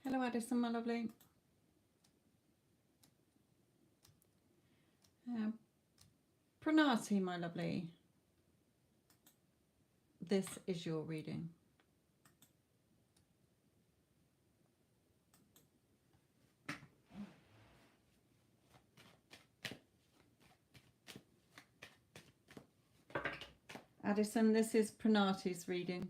Hello, Addison, my lovely. Pranati, my lovely. This is your reading. Addison, this is Pranati's reading.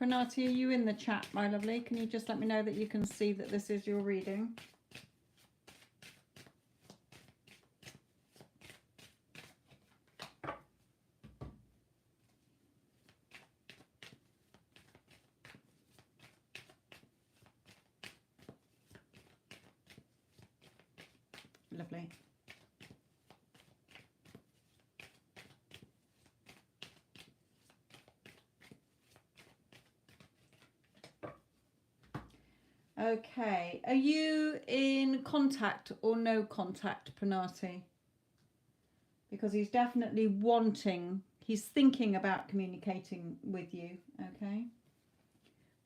Pranati, are you in the chat, my lovely? Can you just let me know that you can see that this is your reading? Lovely. Okay, are you in contact or no contact, Pranati? Because he's definitely wanting, he's thinking about communicating with you, okay?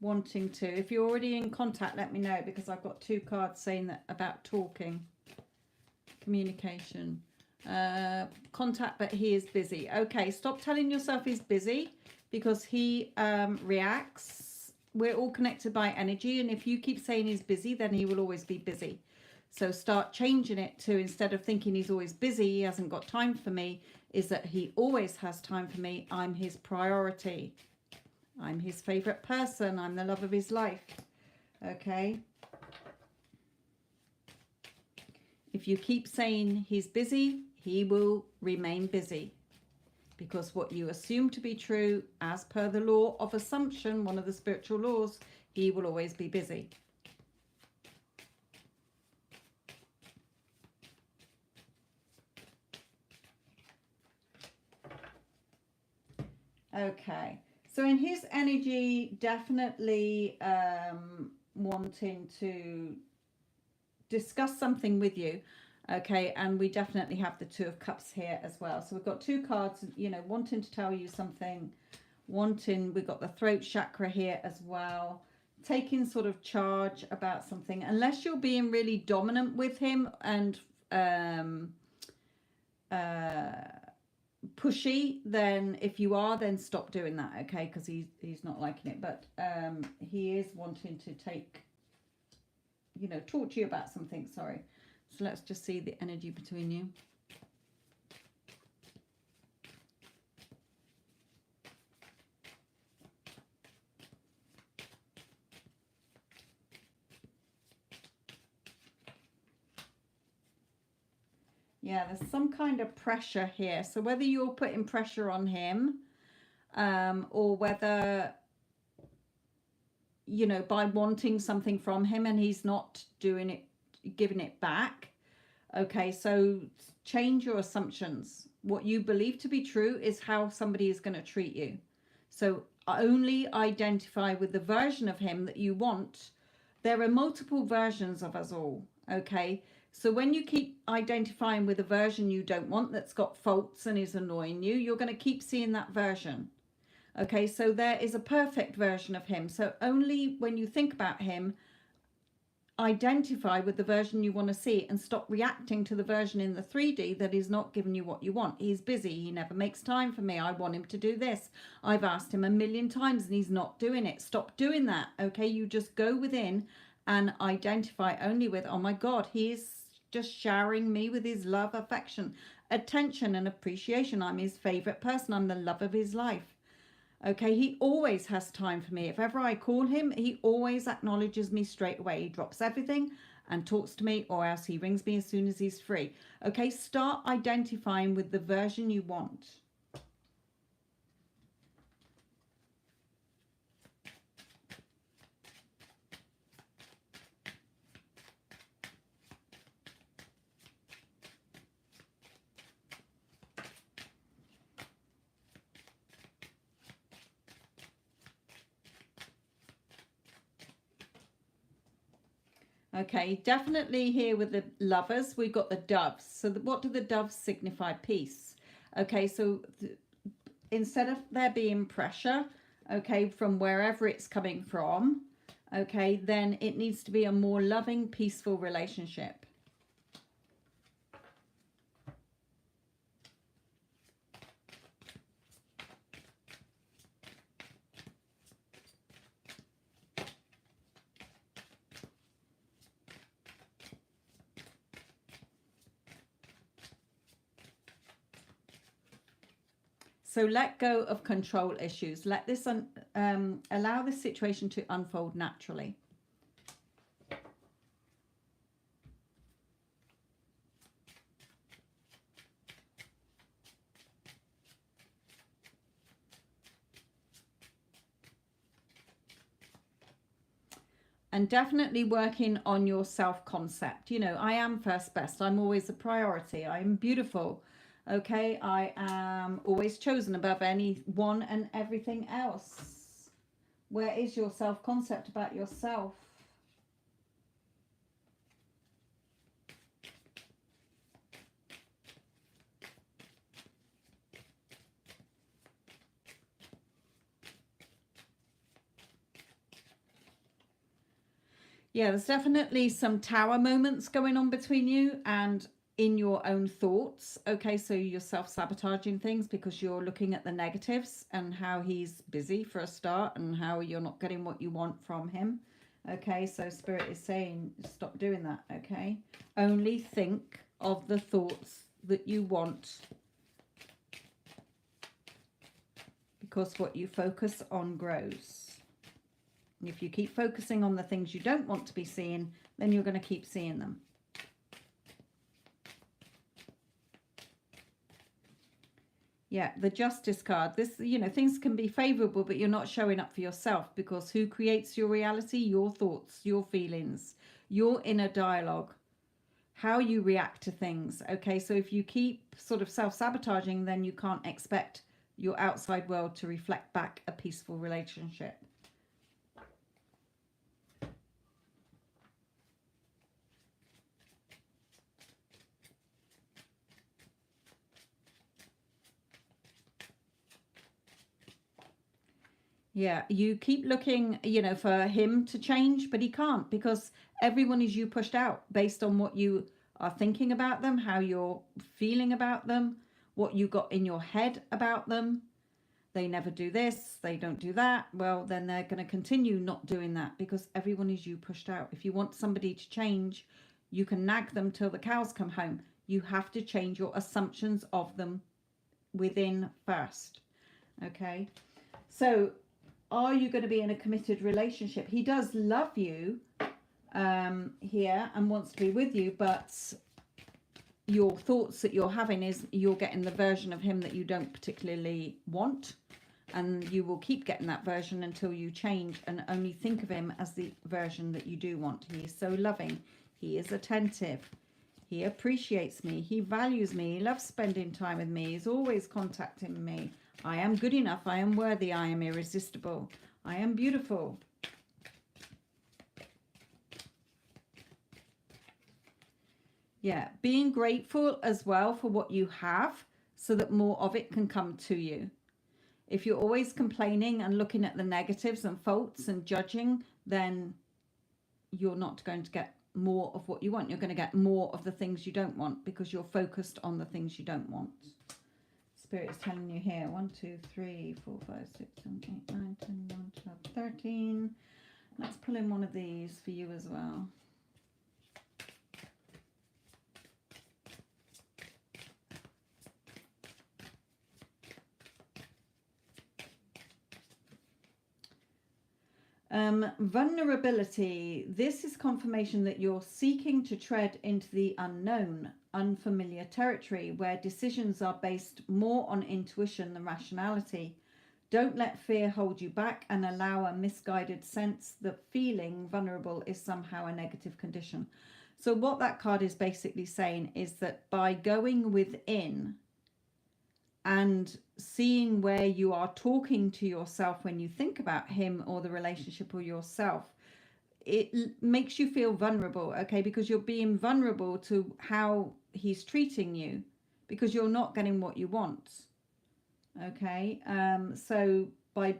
Wanting to. If you're already in contact, let me know, because I've got two cards saying that about talking, communication. Contact, but he is busy. Okay, stop telling yourself he's busy, because he reacts. We're all connected by energy, and if you keep saying he's busy, then he will always be busy. So start changing it to, instead of thinking he's always busy, he hasn't got time for me, is that he always has time for me. I'm his priority. I'm his favorite person. I'm the love of his life. Okay. If you keep saying he's busy, he will remain busy. Because what you assume to be true, as per the law of assumption, one of the spiritual laws, he will always be busy. Okay, so in his energy, definitely wanting to discuss something with you. Okay, and we definitely have the Two of Cups here as well. So we've got two cards, you know, wanting to tell you something, wanting, we've got the throat chakra here as well, taking sort of charge about something, unless you're being really dominant with him and pushy, then if you are, then stop doing that, okay, because he's not liking it. But he is wanting to take, you know, talk to you about something, sorry. So let's just see the energy between you. Yeah, there's some kind of pressure here. So whether you're putting pressure on him or whether, you know, by wanting something from him and he's not doing it, giving it back. Okay, so change your assumptions. What you believe to be true is how somebody is going to treat you. So only identify with the version of him that you want. There are multiple versions of us all, okay? So when you keep identifying with a version you don't want that's got faults and is annoying you, you're going to keep seeing that version. Okay, so there is a perfect version of him. So only when you think about him, identify with the version you want to see and stop reacting to the version in the 3D that is not giving you what you want. He's busy. He never makes time for me. I want him to do this. I've asked him a million times and he's not doing it. Stop doing that. Okay, you just go within and identify only with, oh my God, he's just showering me with his love, affection, attention and appreciation. I'm his favorite person. I'm the love of his life. Okay, he always has time for me. If ever I call him, he always acknowledges me straight away. He drops everything and talks to me, or else he rings me as soon as he's free. Okay, start identifying with the version you want. Okay, definitely here with the lovers, we've got the doves. So what do the doves signify? Peace. Okay, so instead of there being pressure, okay, from wherever it's coming from, okay, then it needs to be a more loving, peaceful relationship. So let go of control issues. Let this allow this situation to unfold naturally. And definitely working on your self-concept. You know, I am first best. I'm always a priority. I'm beautiful. Okay, I am always chosen above anyone and everything else. Where is your self-concept about yourself? Yeah, there's definitely some tower moments going on between you and in your own thoughts. Okay, so you're self-sabotaging things because you're looking at the negatives and how he's busy for a start and how you're not getting what you want from him. Okay, so Spirit is saying stop doing that. Okay, only think of the thoughts that you want, because what you focus on grows. If you keep focusing on the things you don't want to be seeing, then you're going to keep seeing them. Yeah, the Justice card. This, you know, things can be favorable, but you're not showing up for yourself, because who creates your reality? Your thoughts, your feelings, your inner dialogue, how you react to things. Okay, so if you keep sort of self-sabotaging, then you can't expect your outside world to reflect back a peaceful relationship. Yeah, you keep looking, you know, for him to change, but he can't, because everyone is you pushed out based on what you are thinking about them, how you're feeling about them, what you got in your head about them. They never do this, they don't do that. Well, then they're going to continue not doing that, because everyone is you pushed out. If you want somebody to change, you can nag them till the cows come home. You have to change your assumptions of them within first. Okay, so are you going to be in a committed relationship? He does love you here and wants to be with you, but your thoughts that you're having is you're getting the version of him that you don't particularly want, and you will keep getting that version until you change and only think of him as the version that you do want. He is so loving. He is attentive. He appreciates me. He values me. He loves spending time with me. He's always contacting me. I am good enough. I am worthy. I am irresistible. I am beautiful. Yeah, being grateful as well for what you have, so that more of it can come to you. If you're always complaining and looking at the negatives and faults and judging, then you're not going to get more of what you want. You're going to get more of the things you don't want, because you're focused on the things you don't want. Spirit is telling you here 1, 2, 3, 4, 5, 6, 7, 8, 9, 10, 11, 12, 13. Let's pull in one of these for you as well. Vulnerability. This is confirmation that you're seeking to tread into the unknown, unfamiliar territory, where decisions are based more on intuition than rationality. Don't let fear hold you back and allow a misguided sense that feeling vulnerable is somehow a negative condition. So what that card is basically saying is that by going within and seeing where you are talking to yourself when you think about him or the relationship or yourself, makes you feel vulnerable, okay, because you're being vulnerable to how he's treating you, because you're not getting what you want, okay. So by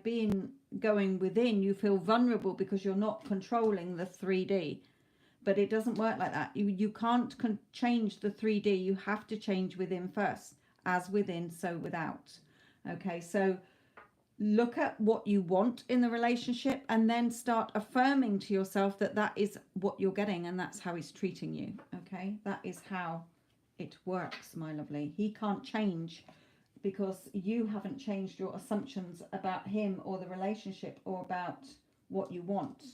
going within, you feel vulnerable because you're not controlling the 3D. But it doesn't work like that. You can't change the 3D. You have to change within first. As within, so without. Okay, so look at what you want in the relationship and then start affirming to yourself that that is what you're getting and that's how he's treating you. Okay, that is how it works, my lovely. He can't change because you haven't changed your assumptions about him or the relationship or about what you want.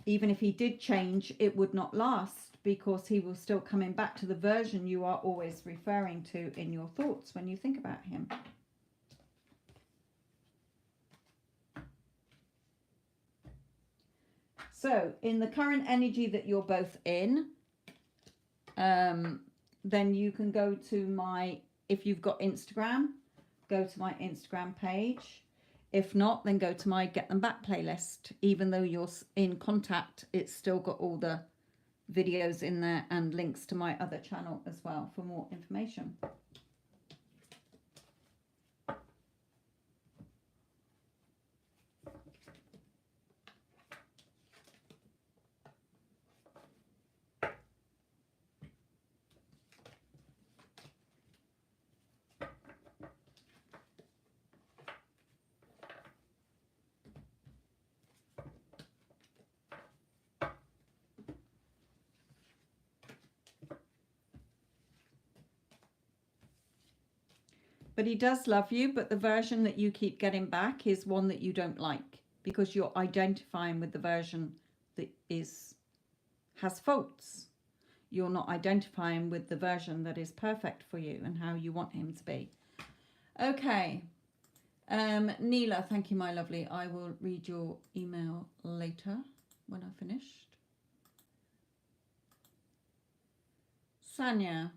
Even if he did change, it would not last because he will still coming back to the version you are always referring to in your thoughts when you think about him. So in the current energy that you're both in, then you can go to my, if you've got Instagram, go to my Instagram page. If not, then go to my Get Them Back playlist. Even though you're in contact, it's still got all the videos in there and links to my other channel as well for more information. But he does love you, but the version that you keep getting back is one that you don't like because you're identifying with the version that has faults. You're not identifying with the version that is perfect for you and how you want him to be. Okay. Neela, thank you, my lovely. I will read your email later when I've finished. Sanya.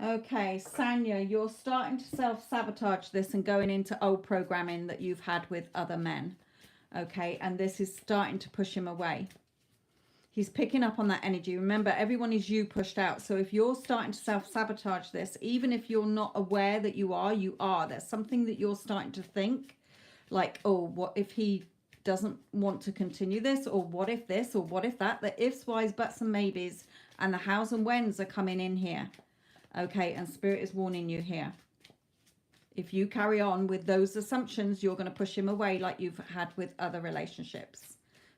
Okay, Sanya, you're starting to self-sabotage this and going into old programming that you've had with other men. Okay, and this is starting to push him away. He's picking up on that energy. Remember, everyone is you pushed out. So if you're starting to self-sabotage this, even if you're not aware that you are. There's something that you're starting to think, like, oh, what if he doesn't want to continue this? Or what if this? Or what if that? The ifs, whys, buts, and maybes, and the hows and whens are coming in here. Okay, and Spirit is warning you here. If you carry on with those assumptions, you're going to push him away like you've had with other relationships.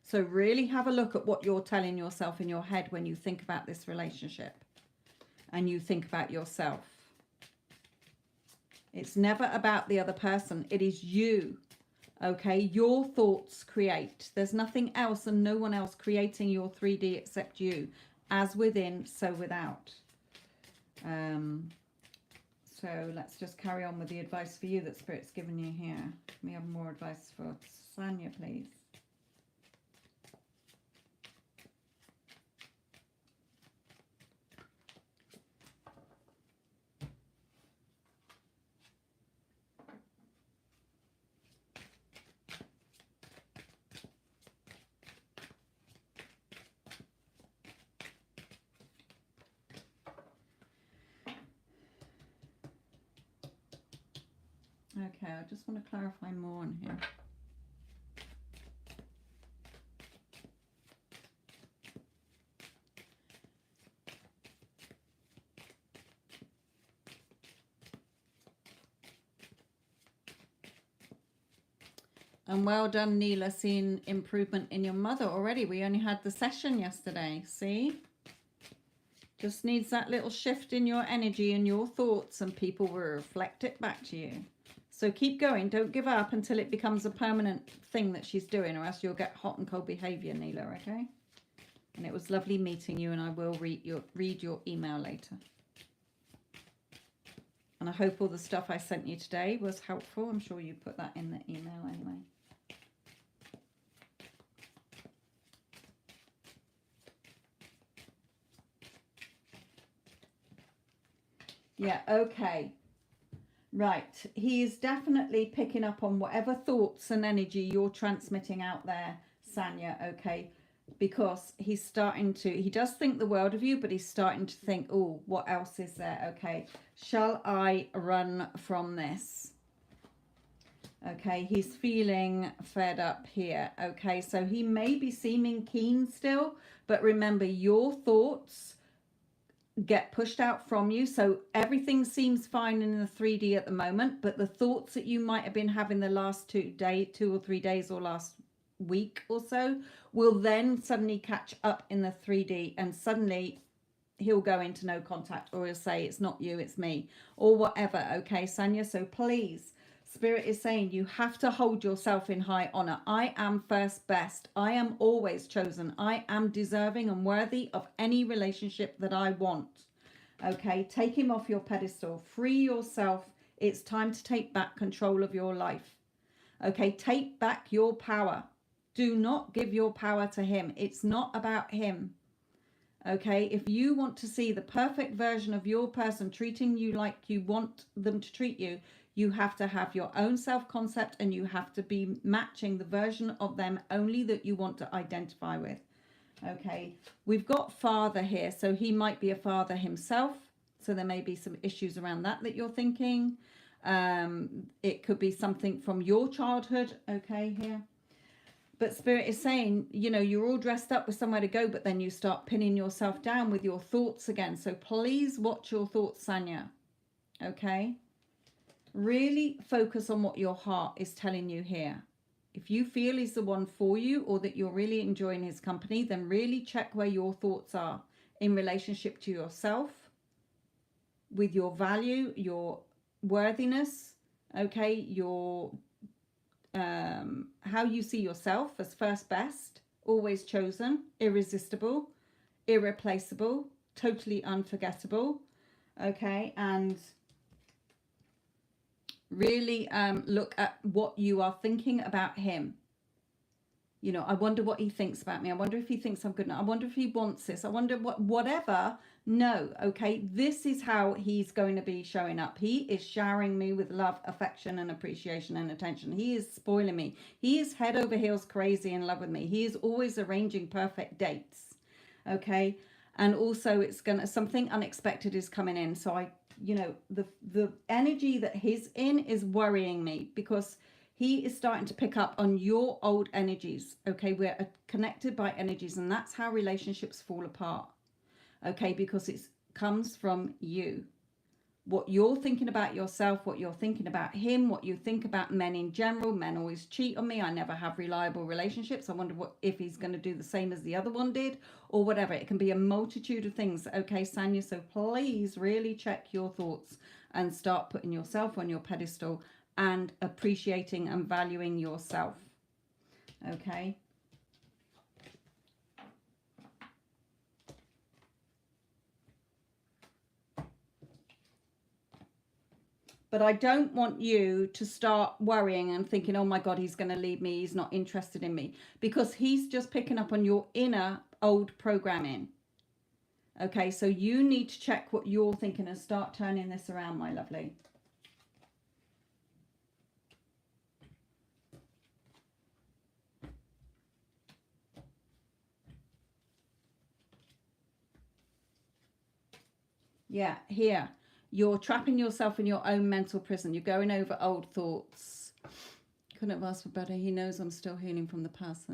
So really have a look at what you're telling yourself in your head when you think about this relationship and you think about yourself. It's never about the other person. It is you. Okay, your thoughts create. There's nothing else and no one else creating your 3D except you. As within, so without. So let's just carry on with the advice for you that Spirit's given you here. Can we have more advice for Sanya, please? Okay, I just want to clarify more on here. And well done, Neela, seeing improvement in your mother already. We only had the session yesterday, see? Just needs that little shift in your energy and your thoughts, and people will reflect it back to you. So keep going. Don't give up until it becomes a permanent thing that she's doing, or else you'll get hot and cold behavior, Neela, okay? And it was lovely meeting you, and I will read your email later. And I hope all the stuff I sent you today was helpful. I'm sure you put that in the email anyway. Yeah, okay. Right. He is definitely picking up on whatever thoughts and energy you're transmitting out there, Sanya, okay? Because he's starting to, he does think the world of you, but he's starting to think, oh, what else is there? Okay. Shall I run from this? Okay. He's feeling fed up here. Okay. So he may be seeming keen still, but remember, your thoughts get pushed out from you. So everything seems fine in the 3D at the moment, but the thoughts that you might have been having the last 2 or 3 days or last week or so will then suddenly catch up in the 3D, and suddenly he'll go into no contact, or he'll say it's not you, it's me, or whatever. Okay, Sanya, so please, Spirit is saying you have to hold yourself in high honor. I am first best. I am always chosen. I am deserving and worthy of any relationship that I want. Okay, take him off your pedestal. Free yourself. It's time to take back control of your life. Okay, take back your power. Do not give your power to him. It's not about him. Okay, if you want to see the perfect version of your person treating you like you want them to treat you, you have to have your own self-concept, and you have to be matching the version of them only that you want to identify with. Okay, we've got father here, so he might be a father himself. So there may be some issues around that you're thinking. It could be something from your childhood, okay, here. But Spirit is saying, you know, you're all dressed up with somewhere to go, but then you start pinning yourself down with your thoughts again. So please watch your thoughts, Sanya, okay? Really focus on what your heart is telling you here. If you feel he's the one for you, or that you're really enjoying his company, then really check where your thoughts are in relationship to yourself, with your value, your worthiness, okay, your how you see yourself as first best, always chosen, irresistible, irreplaceable, totally unforgettable, okay, and really look at what you are thinking about him. You know, I wonder what he thinks about me. I wonder if he thinks I'm good enough. I wonder if he wants this. I wonder whatever. No, okay, this is how he's going to be showing up. He is showering me with love, affection, and appreciation and attention. He is spoiling me. He is head over heels crazy in love with me. He is always arranging perfect dates. Okay. And also it's gonna, something unexpected is coming in. So I, you know, the energy that he's in is worrying me, because he is starting to pick up on your old energies. Okay. We're connected by energies, and that's how relationships fall apart. Okay. Because it comes from you. What you're thinking about yourself, what you're thinking about him, what you think about men in general. Men always cheat on me. I never have reliable relationships. I wonder what if he's going to do the same as the other one did, or whatever. It can be a multitude of things. Okay, Sanya, so please really check your thoughts and start putting yourself on your pedestal and appreciating and valuing yourself. Okay. But I don't want you to start worrying and thinking, oh my God, he's going to leave me. He's not interested in me. Because he's just picking up on your inner old programming. Okay, so you need to check what you're thinking and start turning this around, my lovely. Yeah, here. You're trapping yourself in your own mental prison. You're going over old thoughts. Couldn't have asked for better. He knows I'm still healing from the past.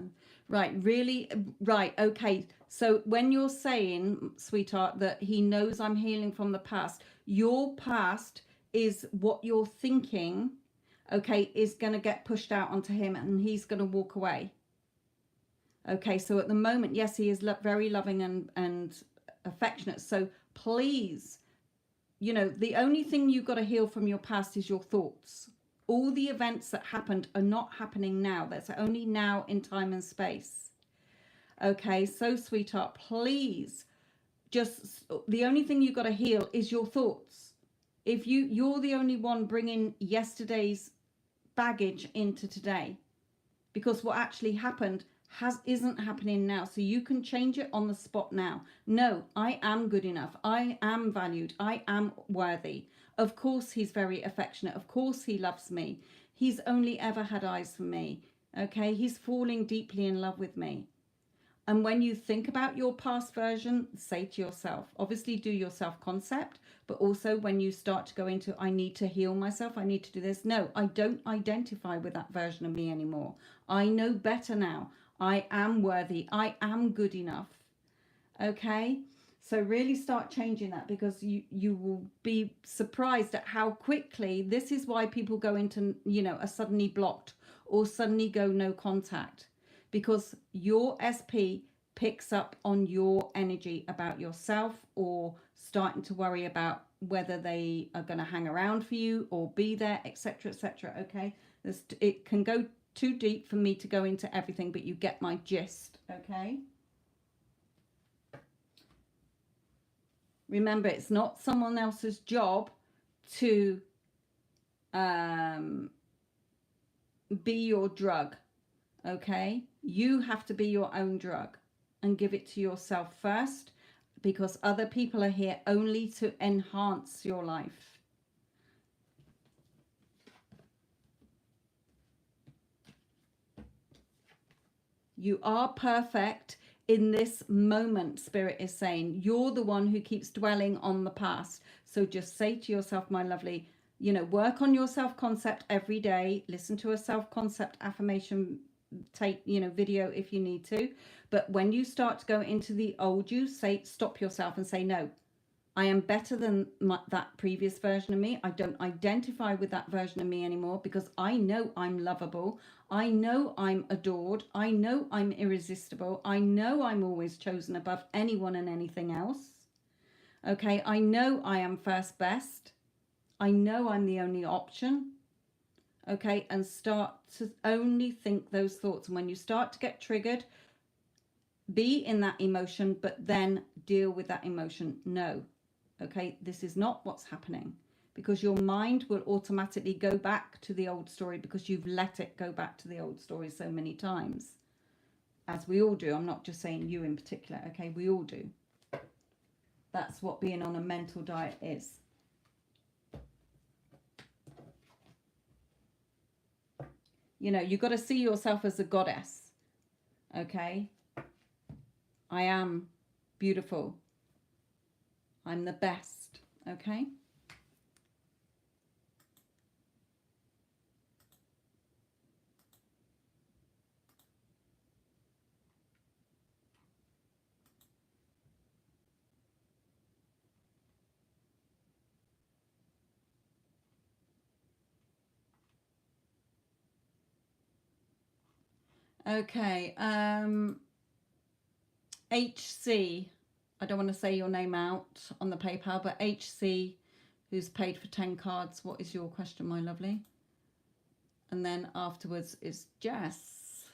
Right, really? Right, okay. So when you're saying, sweetheart, that he knows I'm healing from the past, your past is what you're thinking, okay, is going to get pushed out onto him, and he's going to walk away. Okay, so at the moment, yes, he is very loving and affectionate. So please, you know, the only thing you've got to heal from your past is your thoughts. All the events that happened are not happening now. That's only now in time and space. Okay, so sweetheart, please, just the only thing you've got to heal is your thoughts. If you're the only one bringing yesterday's baggage into today, because what actually happened isn't happening now. So you can change it on the spot now. No, I am good enough. I am valued. I am worthy. Of course he's very affectionate. Of course he loves me. He's only ever had eyes for me. Okay, he's falling deeply in love with me. And when you think about your past version, say to yourself, obviously do your self-concept, but also when you start to go into, I need to heal myself, I need to do this. No, I don't identify with that version of me anymore. I know better now. I am worthy. I am good enough. Okay? So really start changing that, because you will be surprised at how quickly, this is why people go into, you know, are suddenly blocked or suddenly go no contact. Because your SP picks up on your energy about yourself, or starting to worry about whether they are going to hang around for you or be there, etc., etc. Okay, it can go too deep for me to go into everything, but you get my gist. Okay, remember, it's not someone else's job to be your drug. Okay, you have to be your own drug and give it to yourself first, because other people are here only to enhance your life. You are perfect in this moment, Spirit is saying. You're the one who keeps dwelling on the past. So just say to yourself, my lovely, you know, work on your self-concept every day. Listen to a self-concept affirmation tape, you know, video if you need to. But when you start to go into the old you, say, stop yourself and say, no, I am better than that previous version of me. I don't identify with that version of me anymore, because I know I'm lovable. I know I'm adored. I know I'm irresistible. I know I'm always chosen above anyone and anything else. Okay, I know I am first best. I know I'm the only option. Okay, and start to only think those thoughts. And when you start to get triggered, be in that emotion, but then deal with that emotion. No. Okay, this is not what's happening, because your mind will automatically go back to the old story, because you've let it go back to the old story so many times, as we all do. I'm not just saying you in particular. Okay, we all do. That's what being on a mental diet is. You know, you've got to see yourself as a goddess. Okay, I am Beautiful. I'm the best. Okay. Okay. HC. I don't want to say your name out on the PayPal, but HC, who's paid for 10 cards. What is your question, my lovely? And then afterwards is Jess.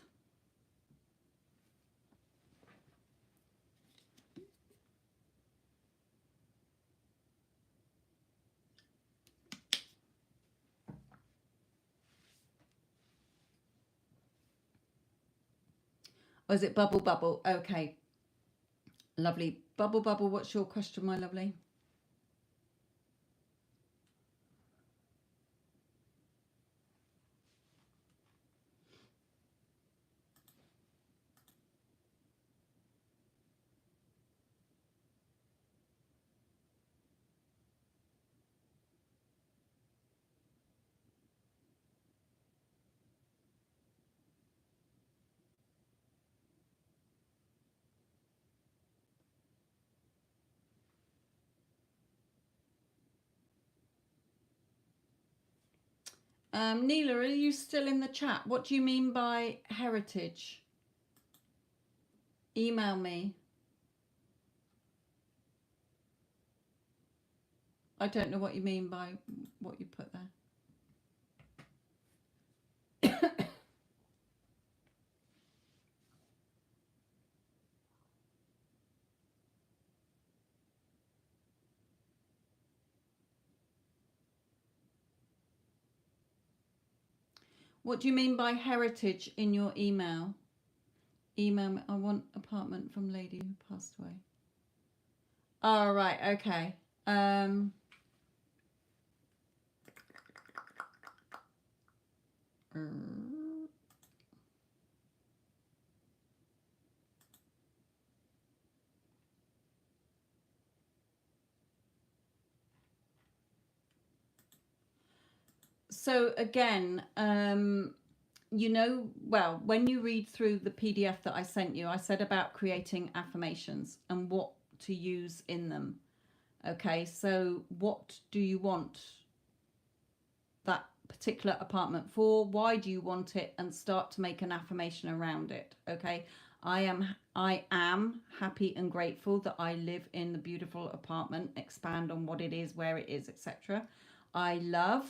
Or is it Bubble Bubble? Okay. Lovely. Bubble Bubble, what's your question, my lovely? Neela, are you still in the chat? What do you mean by heritage? Email me. I don't know what you mean by what you put there. What do you mean by heritage in your email? Email me. I want apartment from lady who passed away. Oh, right. Okay. So again, you know, well, when you read through the PDF that I sent you, I said about creating affirmations and what to use in them. Okay, so what do you want that particular apartment for? Why do you want it? And start to make an affirmation around it. Okay, I am happy and grateful that I live in the beautiful apartment. Expand on what it is, where it is, etc. I love,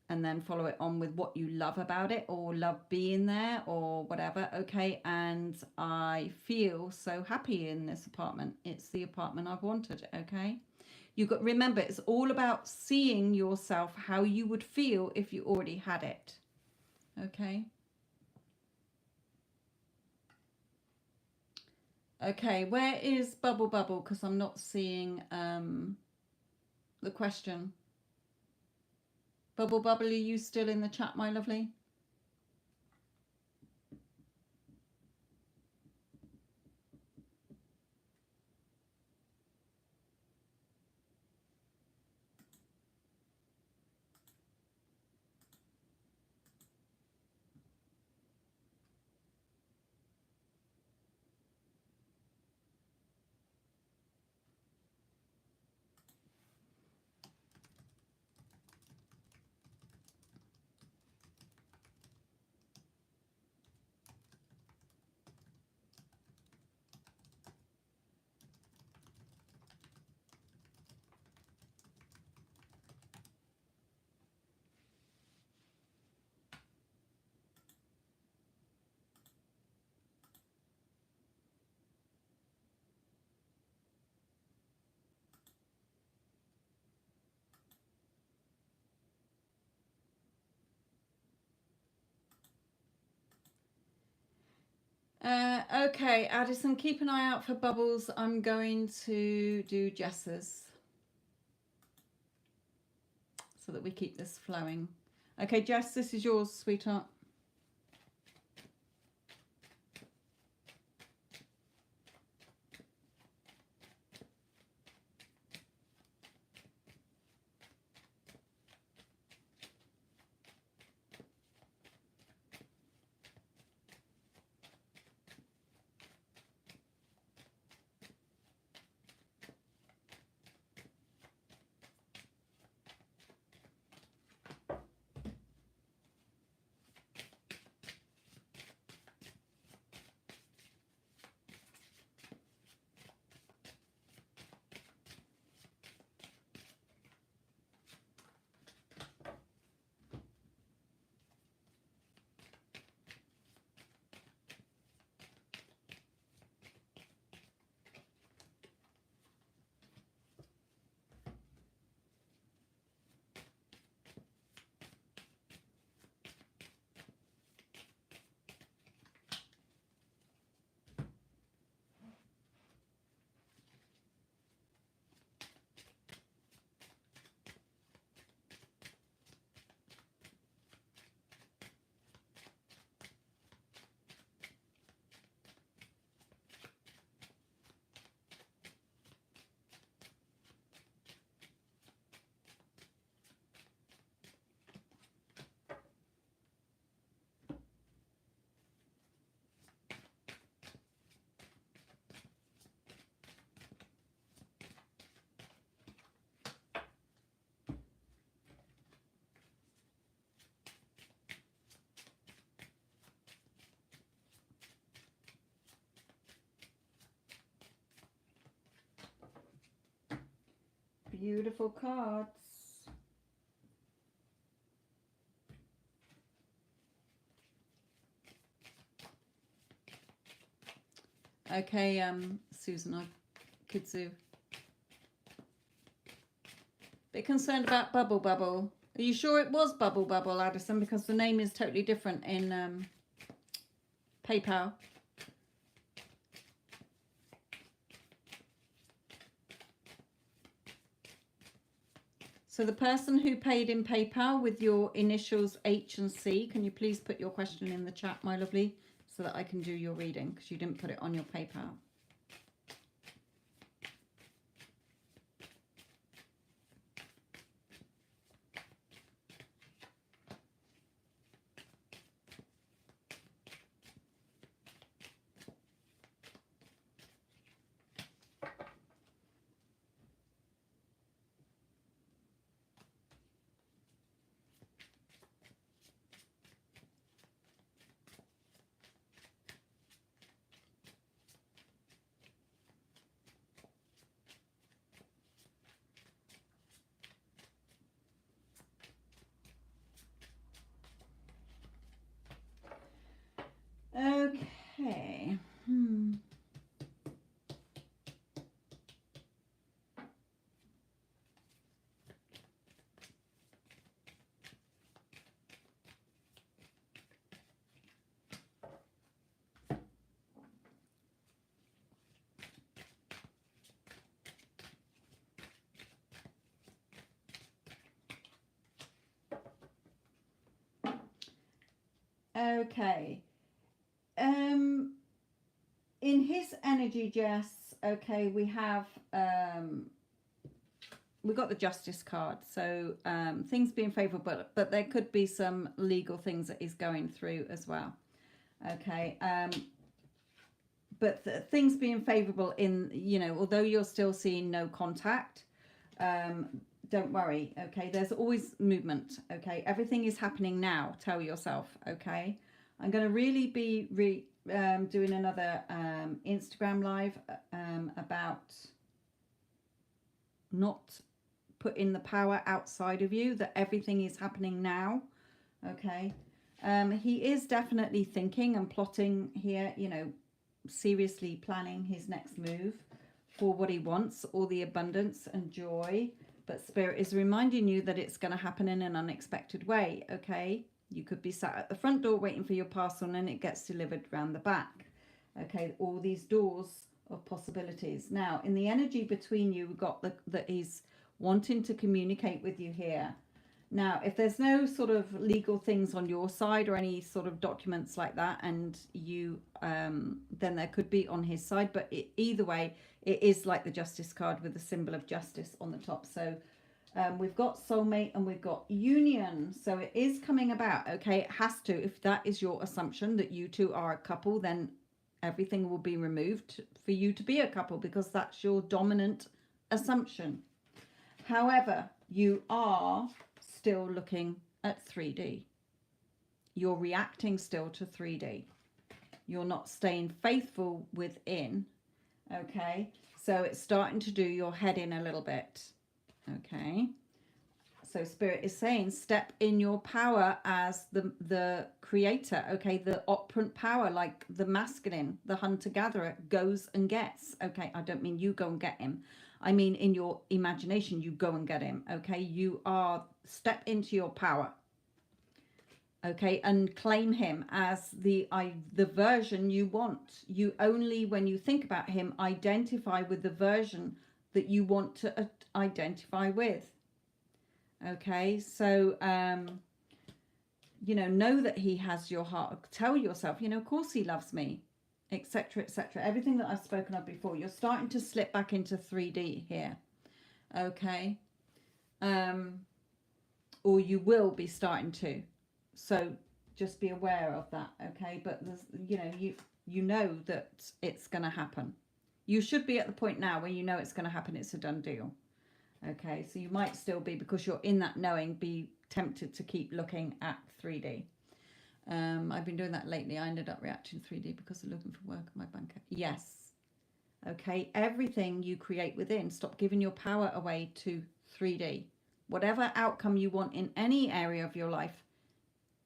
and then follow it on with what you love about it or love being there or whatever. Okay, and I feel so happy in this apartment. It's the apartment I've wanted. Okay, you got, remember, it's all about seeing yourself how you would feel if you already had it. Okay. Okay, where is Bubble Bubble? Because I'm not seeing the question. Bubble Bubble, are you still in the chat, my lovely? Okay, Addison, keep an eye out for Bubbles. I'm going to do Jess's so that we keep this flowing. Okay, Jess, this is yours, sweetheart. beautiful cards. Okay, Susan, Kidzu. Bit concerned about Bubble Bubble. Are you sure it was Bubble Bubble, Addison? Because the name is totally different in PayPal. So the person who paid in PayPal with your initials H and C, can you please put your question in the chat, my lovely, so that I can do your reading, because you didn't put it on your PayPal. Okay. Okay. In his energy, Jess, okay, we have we got the Justice card. So things being favorable, but there could be some legal things that he's going through as well. Okay. But things being favorable in, you know, although you're still seeing no contact, don't worry. Okay. There's always movement. Okay. Everything is happening now. Tell yourself. Okay. I'm going to really be doing another Instagram live about not putting the power outside of you, that everything is happening now. Okay. He is definitely thinking and plotting here, you know, seriously planning his next move for what he wants, all the abundance and joy. But Spirit is reminding you that it's going to happen in an unexpected way. Okay. You could be sat at the front door waiting for your parcel and then it gets delivered round the back. Okay, all these doors of possibilities. Now, in the energy between you, we've got that he's wanting to communicate with you here. Now, if there's no sort of legal things on your side or any sort of documents like that, and you, then there could be on his side. But either way, it is like the Justice card with the symbol of justice on the top. So we've got soulmate and we've got union. So it is coming about. Okay, it has to. If that is your assumption that you two are a couple, then everything will be removed for you to be a couple, because that's your dominant assumption. However, you are still looking at 3D. You're reacting still to 3D. You're not staying faithful within. Okay, so it's starting to do your head in a little bit. Okay, so Spirit is saying step in your power as the creator. Okay, the operant power, like the masculine, the hunter-gatherer goes and gets. Okay, I don't mean you go and get him. I mean in your imagination you go and get him. Okay, you are step into your power. Okay, and claim him as the version you want. You only, when you think about him, identify with the version that you want to identify with. Okay, so you know that he has your heart. Tell yourself, you know, of course he loves me, etc., etc. Everything that I've spoken of before. You're starting to slip back into 3D here. Okay, or you will be starting to. So just be aware of that. Okay, but there's, you know that it's going to happen. You should be at the point now where you know it's going to happen. It's a done deal. Okay, so you might still be, because you're in that knowing, be tempted to keep looking at 3D. I've been doing that lately. I ended up reacting 3D because of looking for work at my bank. Yes. Okay, everything you create within. Stop giving your power away to 3D. Whatever outcome you want in any area of your life,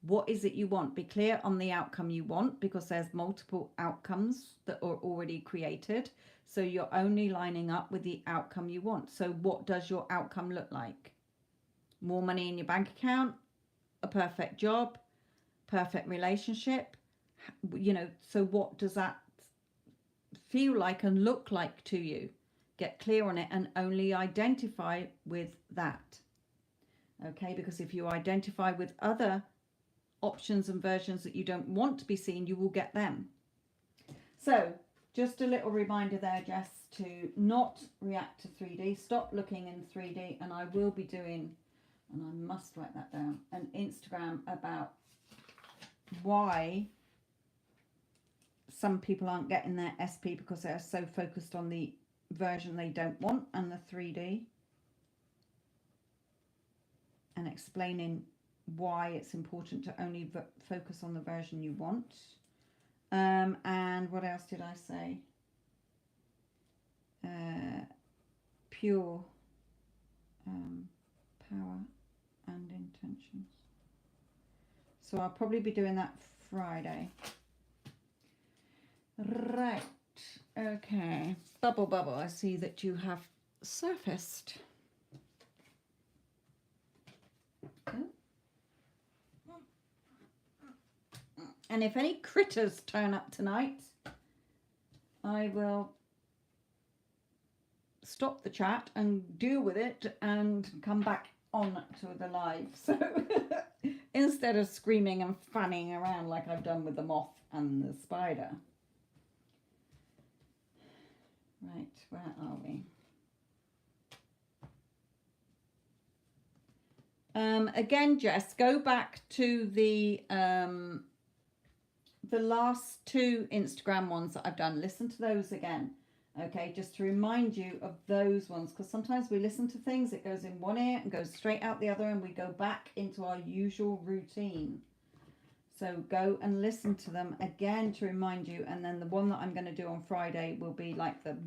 what is it you want? Be clear on the outcome you want, because there's multiple outcomes that are already created. So you're only lining up with the outcome you want. So what does your outcome look like? More money in your bank account, a perfect job, perfect relationship, you know, so what does that feel like and look like to you? Get clear on it and only identify with that. Okay, because if you identify with other options and versions that you don't want to be seen, you will get them. So just a little reminder there, Jess, to not react to 3D. Stop looking in 3D, and I will be doing, and I must write that down, an Instagram about why some people aren't getting their SP because they're so focused on the version they don't want and the 3D, and explaining why it's important to only focus on the version you want. And what else did I say? Pure power and intentions. So I'll probably be doing that Friday. Right. Okay. Bubble, bubble. I see that you have surfaced. Oh. And if any critters turn up tonight, I will stop the chat and deal with it and come back on to the live. So instead of screaming and fanning around like I've done with the moth and the spider. Right, where are we? Again, Jess, go back to the last two Instagram ones that I've done. Listen to those again, okay, just to remind you of those ones, because sometimes we listen to things, it goes in one ear and goes straight out the other, and we go back into our usual routine. So go and listen to them again to remind you, and then the one that I'm going to do on Friday will be like the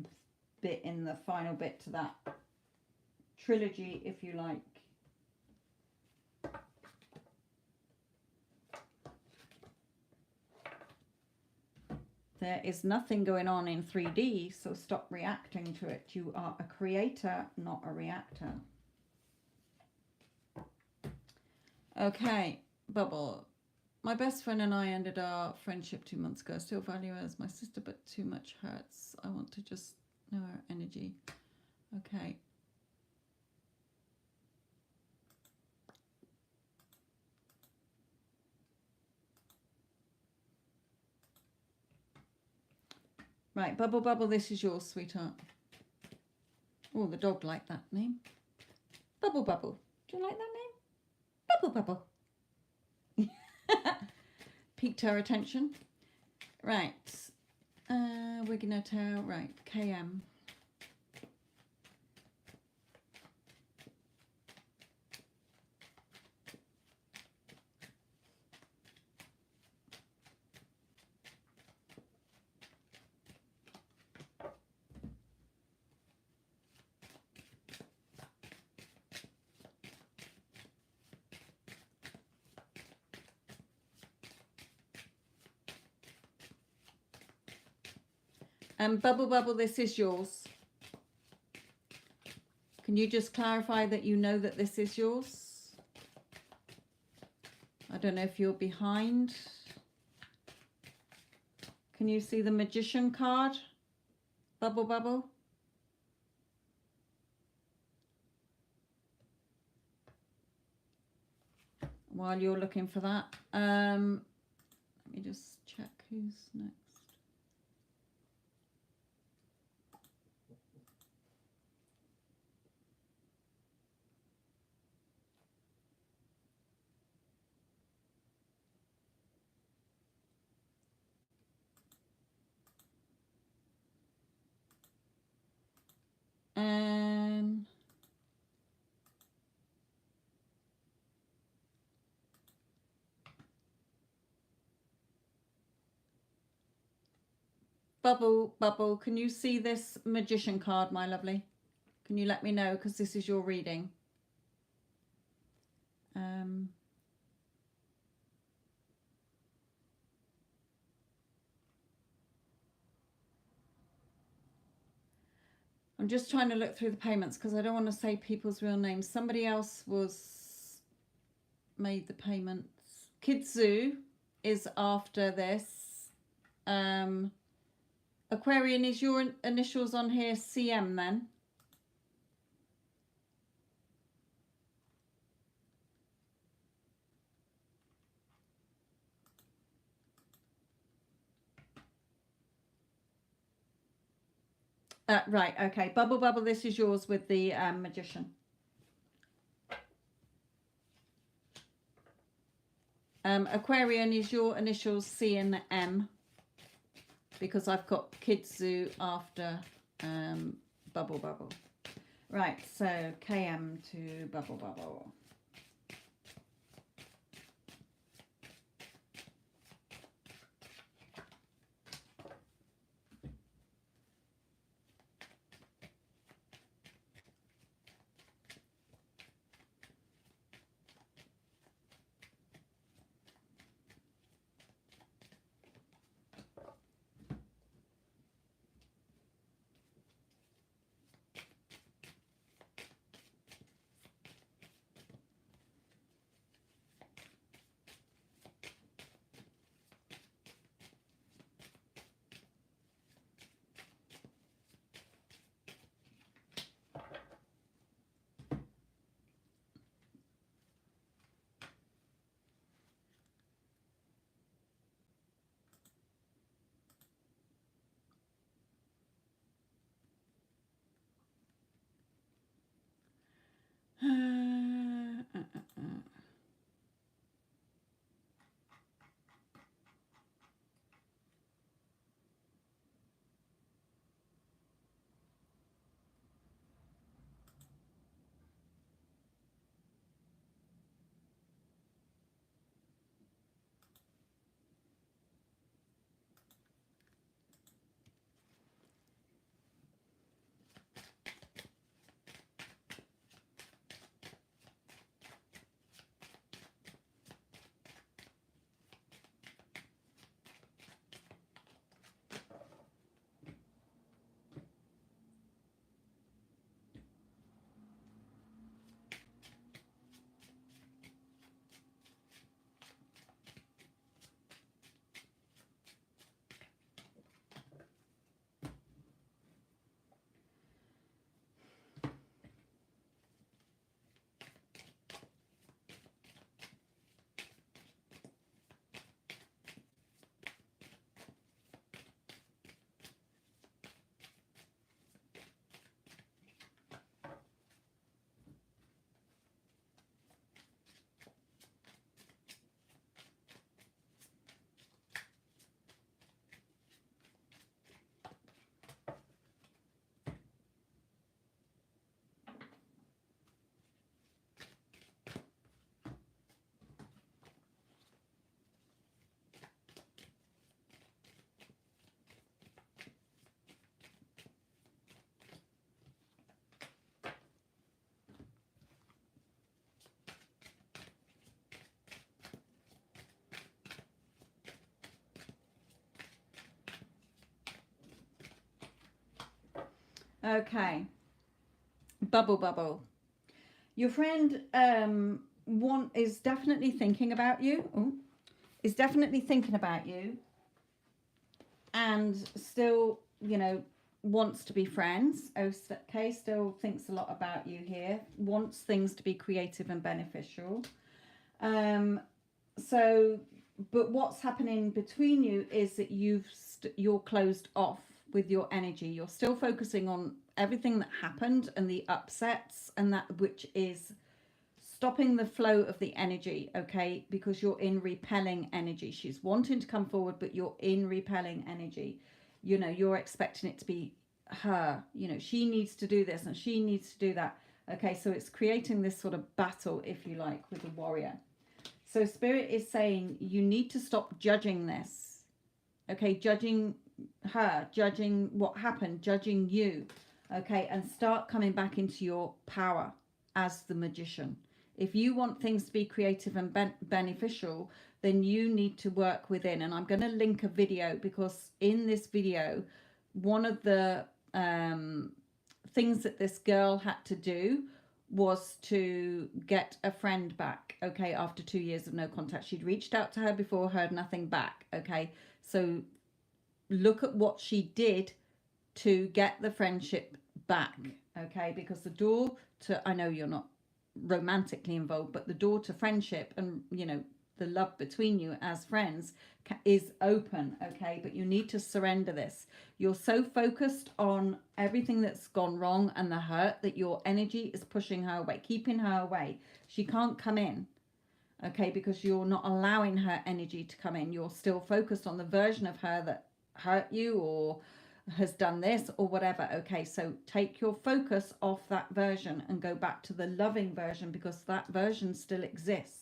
bit in the final bit to that trilogy, if you like. There is nothing going on in 3D, so stop reacting to it. You are a creator, not a reactor. Okay, bubble. My best friend and I ended our friendship 2 months ago. I still value her as my sister, but too much hurts. I want to just know her energy. Okay. Right, Bubble Bubble, this is yours, sweetheart. Oh, the dog liked that name. Bubble Bubble. Do you like that name? Bubble Bubble. Piqued her attention. Right. We're going to tell, right, KM. Bubble Bubble, this is yours. Can you just clarify that you know that this is yours? I don't know if you're behind. Can you see the Magician card? Bubble Bubble. While you're looking for that, let me just check who's next. Bubble, can you see this Magician card, my lovely? Can you let me know, because this is your reading? I'm just trying to look through the payments because I don't want to say people's real names. Somebody else made the payments. Kidzu is after this. Aquarian, is your initials on here CM then? Right, okay. Bubble, this is yours with the Magician. Aquarian, is your initials C and M? Because I've got Kidzu after Bubble. Right, so KM to Bubble. Okay. Bubble. Your friend is definitely thinking about you. Is definitely thinking about you, and still, wants to be friends. Okay, still thinks a lot about you here. Wants things to be creative and beneficial. But what's happening between you is that you're closed off with your energy. You're still focusing on everything that happened and the upsets, and that which is stopping the flow of the energy, okay? Because you're in repelling energy. She's wanting to come forward, but you're in repelling energy. You're expecting it to be her. She needs to do this and she needs to do that. Okay, so it's creating this sort of battle, if you like, with the warrior. So Spirit is saying you need to stop judging this. Okay, judging her, judging what happened, judging you. Okay, and start coming back into your power as the magician. If you want things to be creative and beneficial, then you need to work within. And I'm going to link a video, because in this video, one of the things that this girl had to do was to get a friend back, okay, after 2 years of no contact. She'd reached out to her before, heard nothing back, okay. So look at what she did to get the friendship back, okay, because the door to, I know you're not romantically involved, but the door to friendship and, you know, the love between you as friends is open, okay, but you need to surrender this. You're so focused on everything that's gone wrong and the hurt that your energy is pushing her away, keeping her away. She can't come in, okay, because you're not allowing her energy to come in. You're still focused on the version of her that hurt you or has done this or whatever, okay. So take your focus off that version and go back to the loving version, because that version still exists.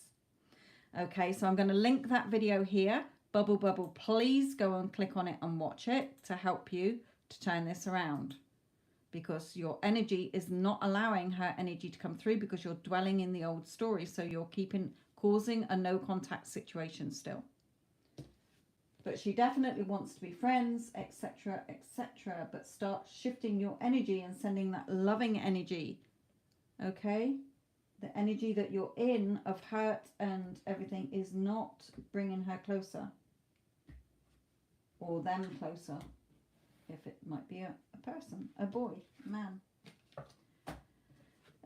Okay, so I'm going to link that video here. Bubble Bubble, please go and click on it and watch it to help you to turn this around, because your energy is not allowing her energy to come through, because you're dwelling in the old story. So you're causing a no contact situation still. But she definitely wants to be friends, etc., etc. But start shifting your energy and sending that loving energy, okay? The energy that you're in of hurt and everything is not bringing her closer, or them closer, if it might be a person, a boy, a man.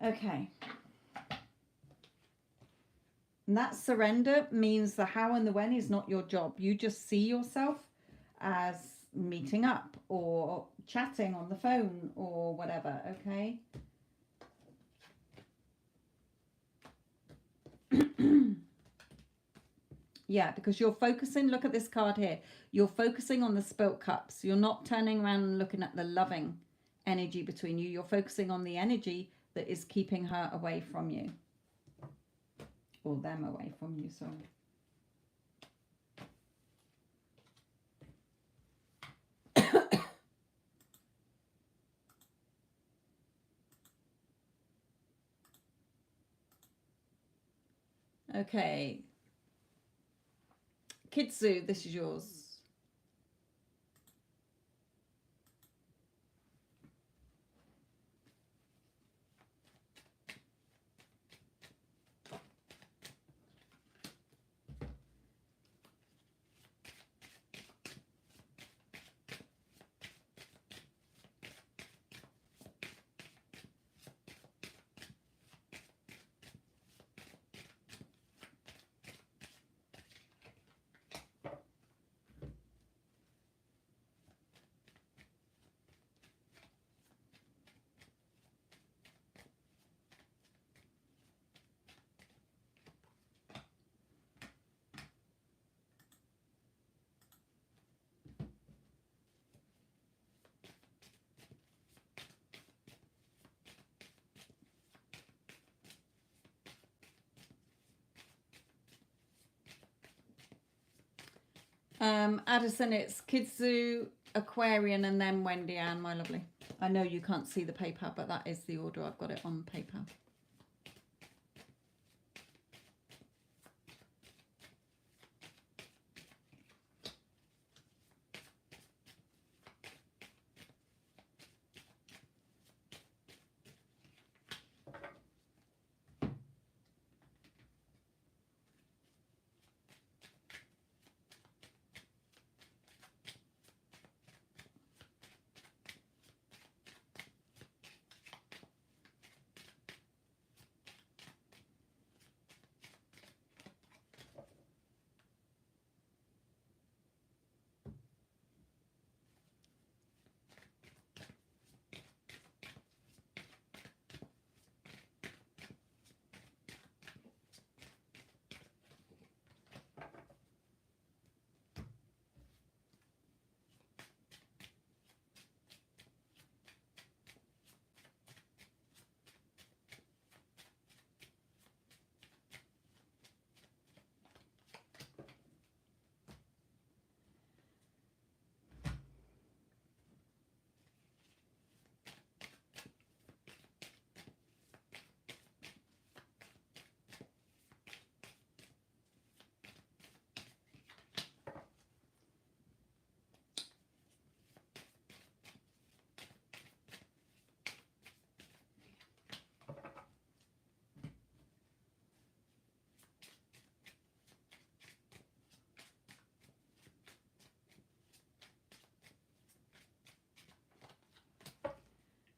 Okay. And that surrender means the how and the when is not your job. You just see yourself as meeting up or chatting on the phone or whatever, okay? Yeah, because you're focusing, look at this card here. You're focusing on the spilt cups. You're not turning around and looking at the loving energy between you. You're focusing on the energy that is keeping her away from you. Or them away from you, sorry. Okay. Kitsu, this is yours. Addison, it's Kitsu, Aquarian, and then Wendy Ann, my lovely. I know you can't see the paper, but that is the order. I've got it on paper.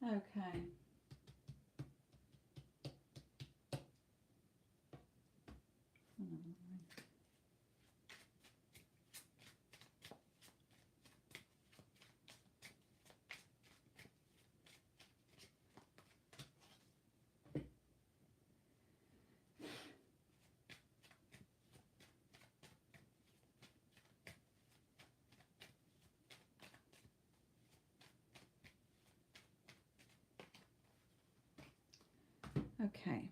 Okay. Okay.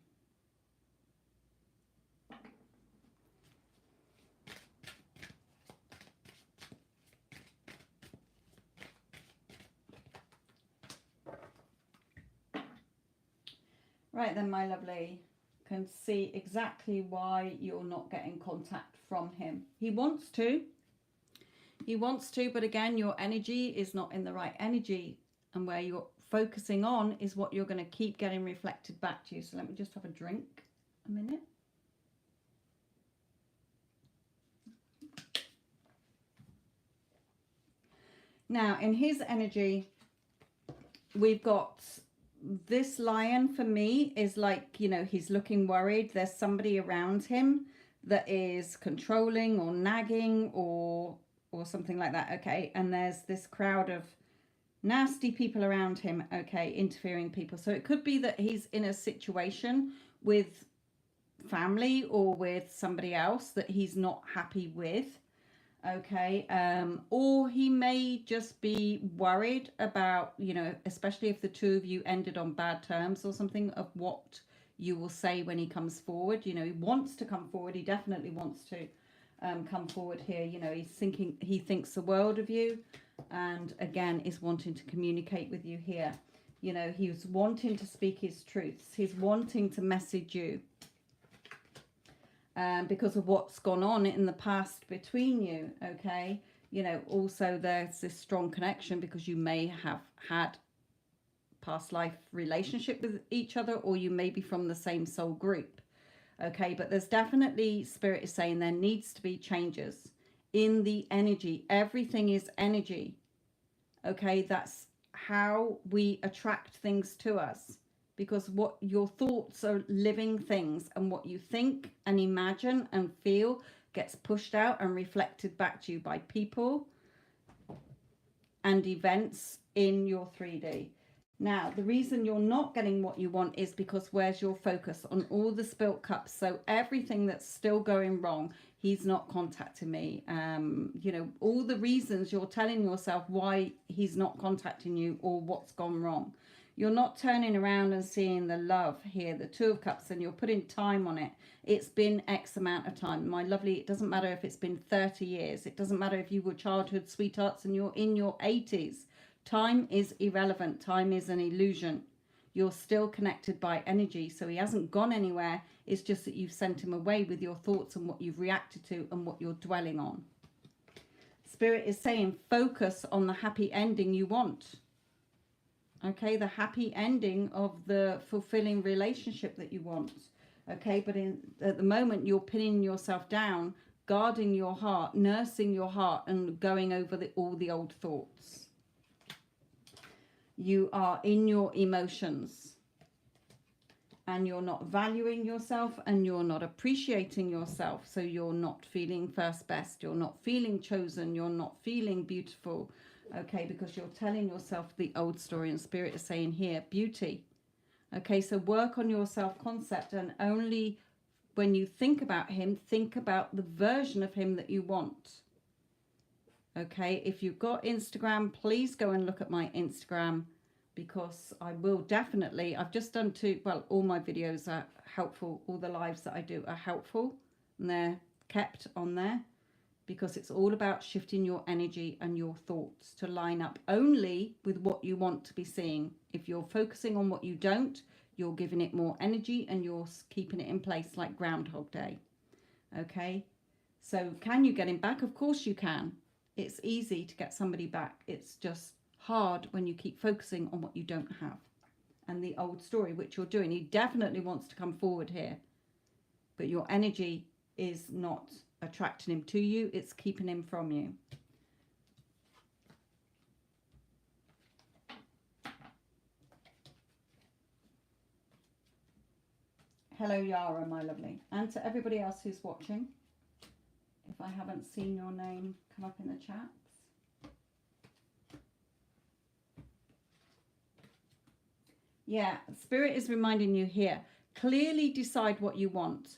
Right then, my lovely, can see exactly why you're not getting contact from him. He wants to. He wants to, but again, your energy is not in the right energy. And where you're focusing on is what you're going to keep getting reflected back to you. So let me just have a drink a minute. Now, in his energy, we've got this lion for me is like, you know, he's looking worried. There's somebody around him that is controlling or nagging or something like that. Okay. And there's this crowd of nasty people around him. Okay. Interfering people. So it could be that he's in a situation with family or with somebody else that he's not happy with. Okay, or he may just be worried about, you know, especially if the two of you ended on bad terms or something, of what you will say when he comes forward. You know, he wants to come forward. He definitely wants to come forward here. You know, he thinks the world of you, and again is wanting to communicate with you here. You know, he's wanting to speak his truths. He's wanting to message you. Because of what's gone on in the past between you, okay? You know, also there's this strong connection because you may have had past life relationship with each other, or you may be from the same soul group, okay? But there's definitely, Spirit is saying there needs to be changes in the energy. Everything is energy, okay? That's how we attract things to us. Because what your thoughts are living things, and what you think and imagine and feel gets pushed out and reflected back to you by people and events in your 3D. Now, the reason you're not getting what you want is because where's your focus? On all the spilt cups. So everything that's still going wrong, he's not contacting me. You know, all the reasons you're telling yourself why he's not contacting you or what's gone wrong. You're not turning around and seeing the love here, the Two of Cups, and you're putting time on it. It's been X amount of time. My lovely, it doesn't matter if it's been 30 years. It doesn't matter if you were childhood sweethearts and you're in your 80s. Time is irrelevant. Time is an illusion. You're still connected by energy. So he hasn't gone anywhere. It's just that you've sent him away with your thoughts and what you've reacted to and what you're dwelling on. Spirit is saying focus on the happy ending you want. Okay, the happy ending of the fulfilling relationship that you want. Okay, but at the moment you're pinning yourself down, guarding your heart, nursing your heart, and going over all the old thoughts. You are in your emotions, and you're not valuing yourself, and you're not appreciating yourself. So you're not feeling first best. You're not feeling chosen. You're not feeling beautiful. Okay, because you're telling yourself the old story, and Spirit is saying here, beauty. Okay, so work on your self-concept, and only when you think about him, think about the version of him that you want. Okay, if you've got Instagram, please go and look at my Instagram, because I will definitely, I've just done all my videos are helpful. All the lives that I do are helpful, and they're kept on there. Because it's all about shifting your energy and your thoughts to line up only with what you want to be seeing. If you're focusing on what you don't, you're giving it more energy and you're keeping it in place like Groundhog Day. Okay, so can you get him back? Of course you can. It's easy to get somebody back. It's just hard when you keep focusing on what you don't have. And the old story, which you're doing, he definitely wants to come forward here. But your energy is not attracting him to you, it's keeping him from you. Hello, Yara, my lovely. And to everybody else who's watching. If I haven't seen your name come up in the chats. Yeah, Spirit is reminding you here. Clearly decide what you want.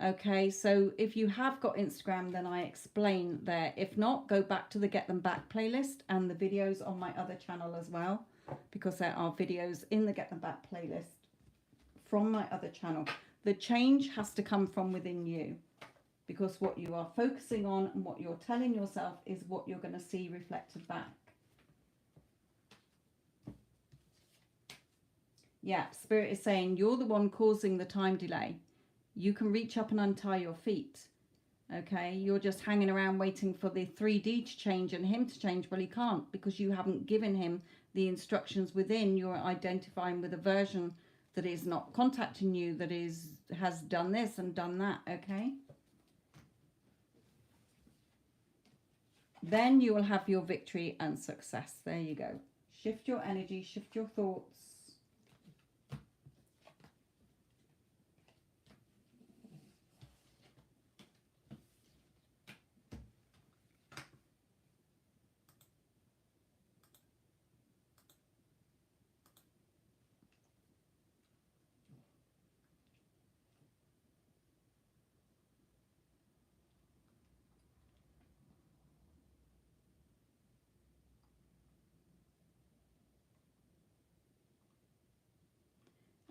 Okay, so if you have got Instagram, then I explain there. If not, go back to the Get Them Back playlist and the videos on my other channel as well, because there are videos in the Get Them Back playlist from my other channel. The change has to come from within you, because what you are focusing on and what you're telling yourself is what you're going to see reflected back. Yeah, Spirit is saying you're the one causing the time delay. You can reach up and untie your feet. Okay, you're just hanging around waiting for the 3D to change and him to change. Well, he can't, because you haven't given him the instructions within. You're identifying with a version that is not contacting you, that has done this and done that. Okay, then you will have your victory and success. There you go. Shift your energy, shift your thoughts.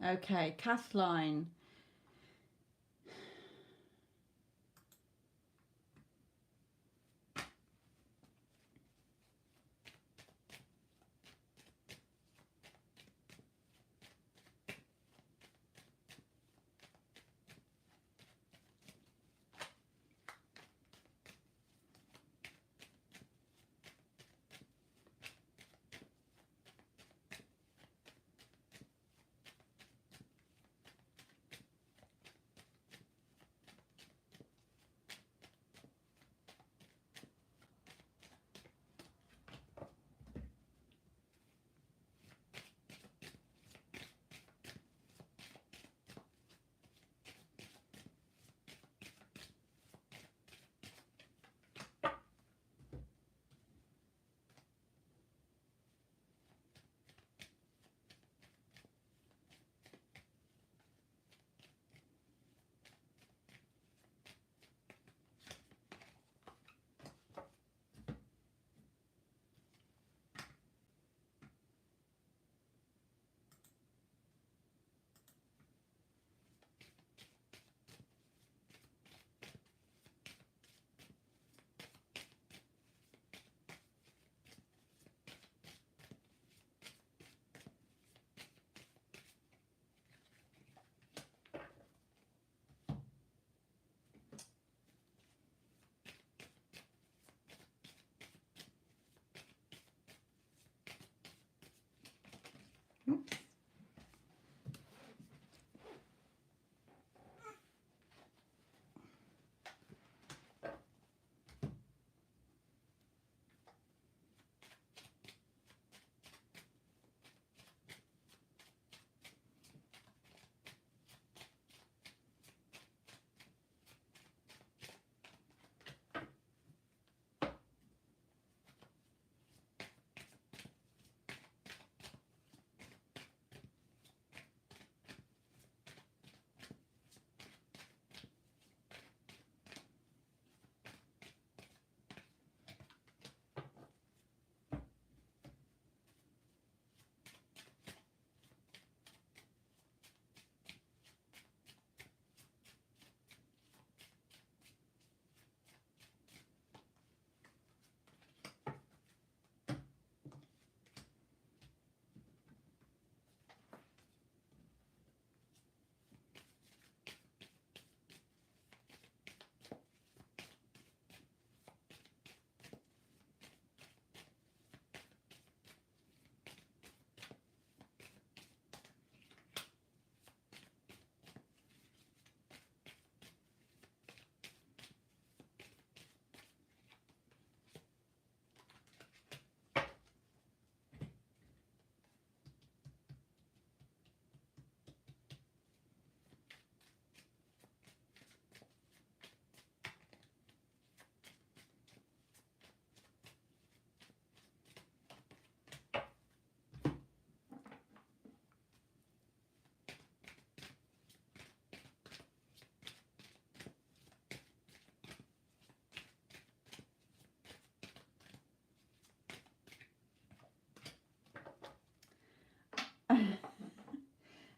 Okay, Kathleen.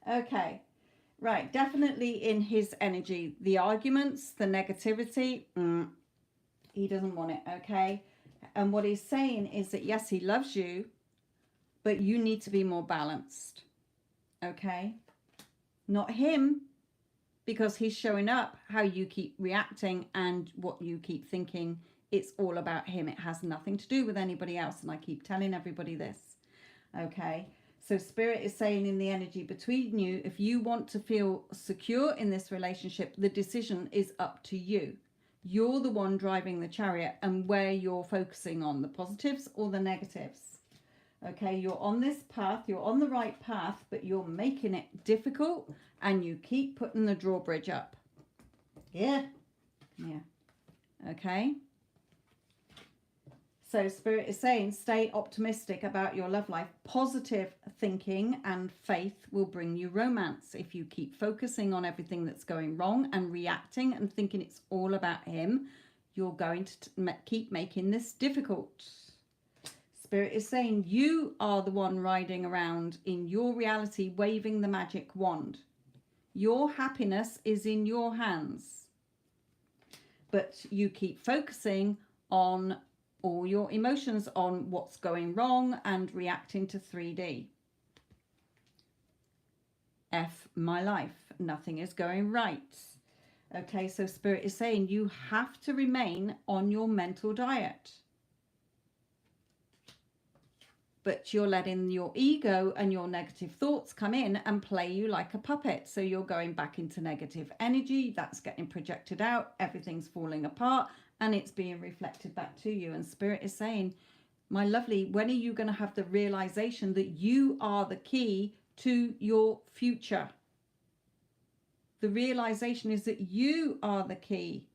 Okay. Right. Definitely in his energy. The arguments, the negativity, he doesn't want it. Okay. And what he's saying is that, yes, he loves you, but you need to be more balanced. Okay. Not him, because he's showing up how you keep reacting and what you keep thinking. It's all about him. It has nothing to do with anybody else. And I keep telling everybody this. Okay. So Spirit is saying in the energy between you, if you want to feel secure in this relationship, the decision is up to you. You're the one driving the chariot, and where you're focusing on, the positives or the negatives. Okay, you're on this path, you're on the right path, but you're making it difficult and you keep putting the drawbridge up. Yeah. Okay. So Spirit is saying, stay optimistic about your love life. Positive thinking and faith will bring you romance. If you keep focusing on everything that's going wrong and reacting and thinking it's all about him, you're going to keep making this difficult. Spirit is saying you are the one riding around in your reality, waving the magic wand. Your happiness is in your hands. But you keep focusing on all your emotions, on what's going wrong and reacting to 3D. F my life. Nothing is going right. Okay, so Spirit is saying you have to remain on your mental diet. But you're letting your ego and your negative thoughts come in and play you like a puppet. So you're going back into negative energy. That's getting projected out. Everything's falling apart and it's being reflected back to you. And Spirit is saying, my lovely, when are you going to have the realization that you are the key to your future? The realization is that you are the key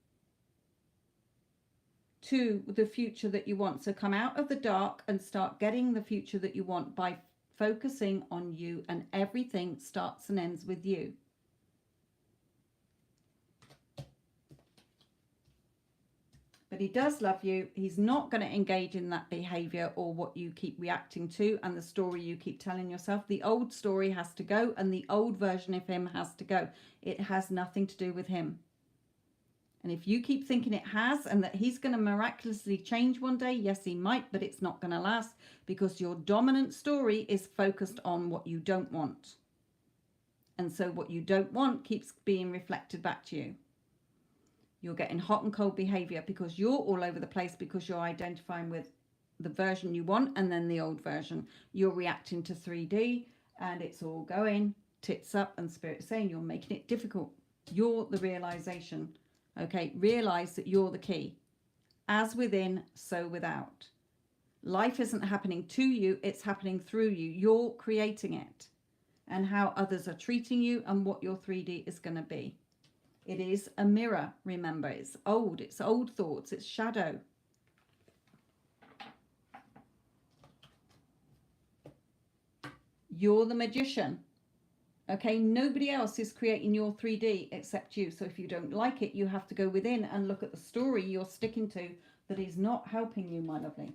to the future that you want. So come out of the dark and start getting the future that you want by focusing on you, and everything starts and ends with you. But he does love you. He's not going to engage in that behavior or what you keep reacting to and the story you keep telling yourself. The old story has to go, and the old version of him has to go. It has nothing to do with him. And if you keep thinking it has, and that he's going to miraculously change one day, yes, he might, but it's not going to last, because your dominant story is focused on what you don't want. And so what you don't want keeps being reflected back to you. You're getting hot and cold behavior because you're all over the place, because you're identifying with the version you want and then the old version. You're reacting to 3D and it's all going tits up, and Spirit's saying you're making it difficult. You're the realization. Okay, realize that you're the key. As within, so without. Life isn't happening to you, it's happening through you. You're creating it. And how others are treating you and what your 3D is going to be. It is a mirror, remember. It's old thoughts, it's shadow. You're the magician. Okay, nobody else is creating your 3D except you. So if you don't like it, you have to go within and look at the story you're sticking to that is not helping you, my lovely.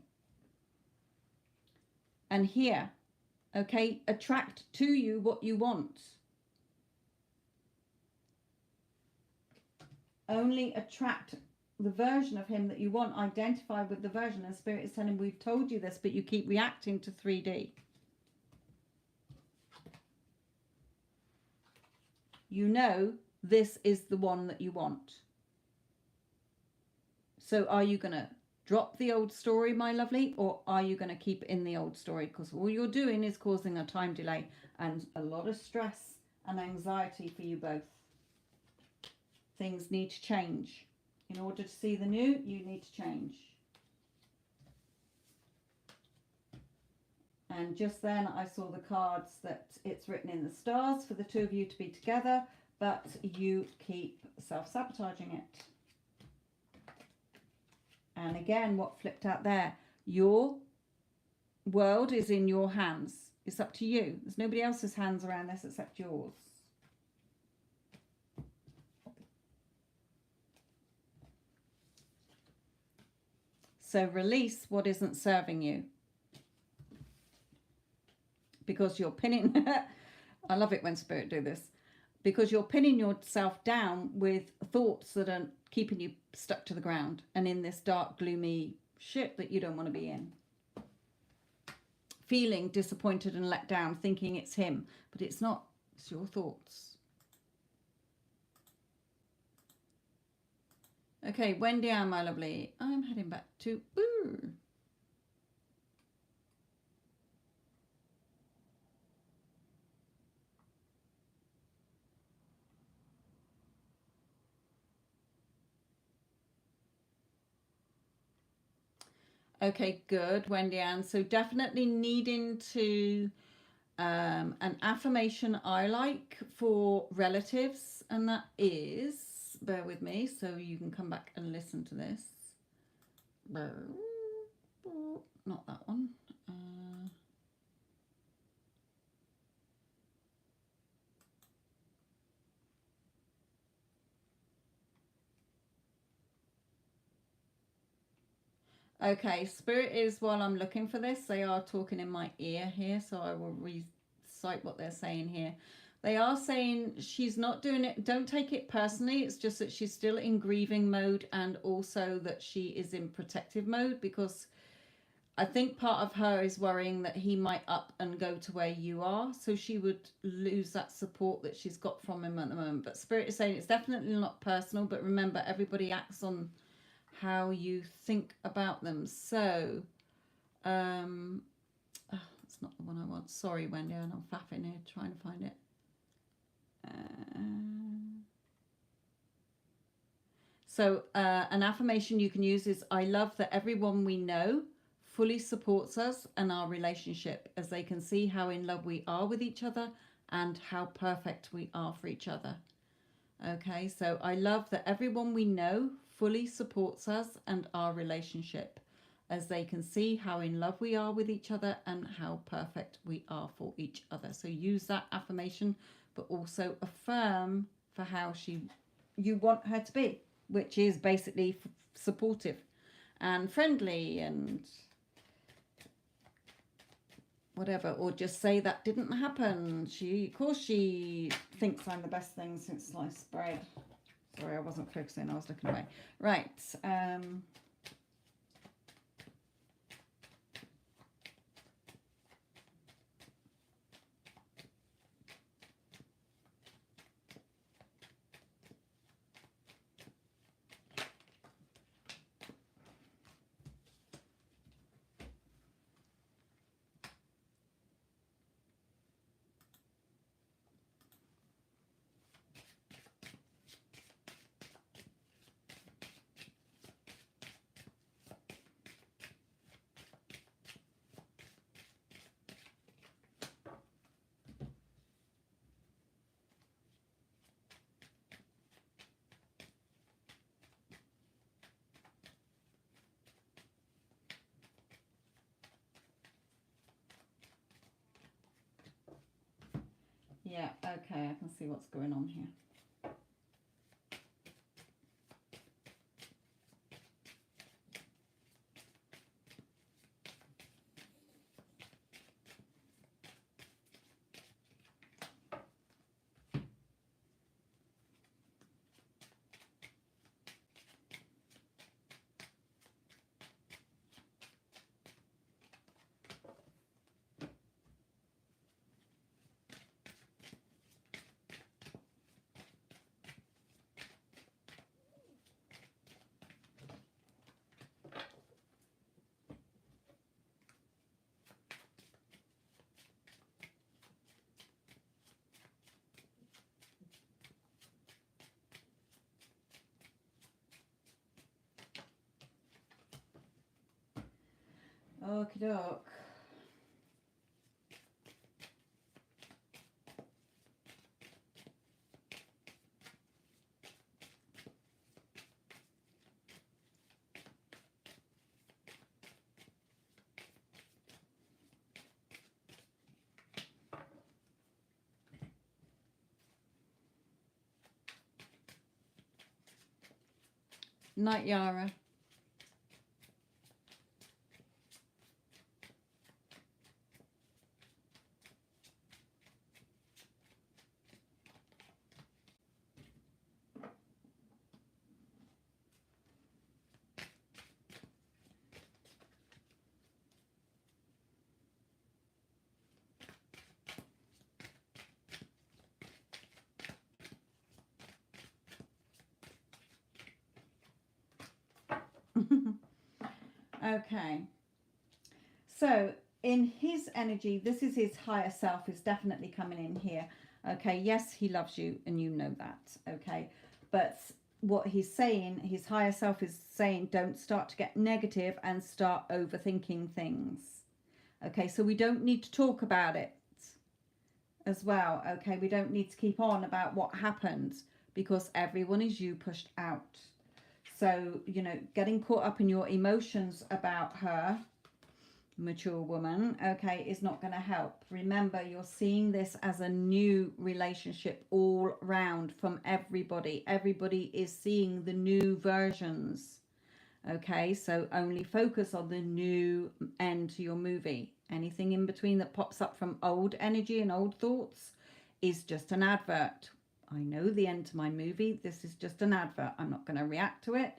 And here, okay, attract to you what you want. Only attract the version of him that you want. Identify with the version. And Spirit is telling, we've told you this, but you keep reacting to 3D. You know this is the one that you want. So are you going to drop the old story, my lovely, or are you going to keep in the old story? Because all you're doing is causing a time delay and a lot of stress and anxiety for you both. Things need to change. In order to see the new, you need to change. And just then I saw the cards that it's written in the stars for the two of you to be together, but you keep self-sabotaging it. And again, what flipped out there, your world is in your hands. It's up to you. There's nobody else's hands around this except yours. So release what isn't serving you. Because you're pinning I love it when Spirit do this, because you're pinning yourself down with thoughts that are keeping you stuck to the ground and in this dark, gloomy shit that you don't want to be in. Feeling disappointed and let down, thinking it's him, but it's not. It's your thoughts. Okay, Wendy Ann, my lovely. I'm heading back to... Ooh. Okay, good, Wendy Ann. So definitely needing to... an affirmation I like for relatives, and that is, bear with me so you can come back and listen to this. Not that one. Okay, Spirit is, while I'm looking for this, they are talking in my ear here, so I will recite what they're saying here. They are saying she's not doing it, don't take it personally, it's just that she's still in grieving mode, and also that she is in protective mode, because I think part of her is worrying that he might up and go to where you are, so she would lose that support that she's got from him at the moment. But Spirit is saying it's definitely not personal, but remember, everybody acts on how you think about them. So, it's not the one I want. Sorry, Wendy, I'm faffing here trying to find it. So, an affirmation you can use is, I love that everyone we know fully supports us and our relationship, as they can see how in love we are with each other and how perfect we are for each other. Okay, so I love that everyone we know fully supports us and our relationship, as they can see how in love we are with each other and how perfect we are for each other. So use that affirmation, but also affirm for how you want her to be, which is basically supportive and friendly and whatever, or just say that didn't happen. Of course she thinks I'm the best thing since sliced bread. Sorry, I wasn't focusing, I was looking away. Right. Yeah, okay, I can see what's going on here. Okie doke. Night, Yara. Okay. So in his energy, this is his higher self is definitely coming in here. Okay, yes, he loves you and you know that. Okay, but what he's saying, his higher self is saying, don't start to get negative and start overthinking things. Okay, so we don't need to talk about it as well. Okay, we don't need to keep on about what happened because everyone is you pushed out. So, you know, getting caught up in your emotions about her, mature woman, okay, is not going to help. Remember, you're seeing this as a new relationship all round from everybody. Everybody is seeing the new versions. Okay, so only focus on the new end to your movie. Anything in between that pops up from old energy and old thoughts is just an advert. I know the end to my movie. This is just an advert. I'm not going to react to it.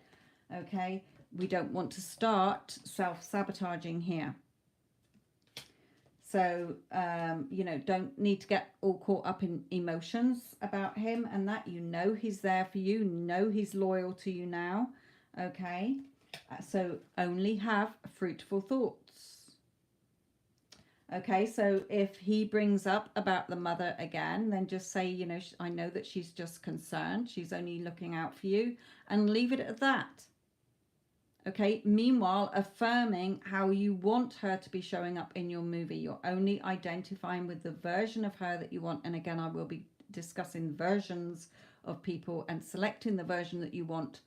Okay, we don't want to start self-sabotaging here. So, you know, don't need to get all caught up in emotions about him and that. You know he's there for you. You know he's loyal to you now. Okay, so only have fruitful thoughts. Okay, so if he brings up about the mother again, then just say, you know, I know that she's just concerned. She's only looking out for you, and leave it at that. Okay, meanwhile, affirming how you want her to be showing up in your movie. You're only identifying with the version of her that you want. And again, I will be discussing versions of people and selecting the version that you want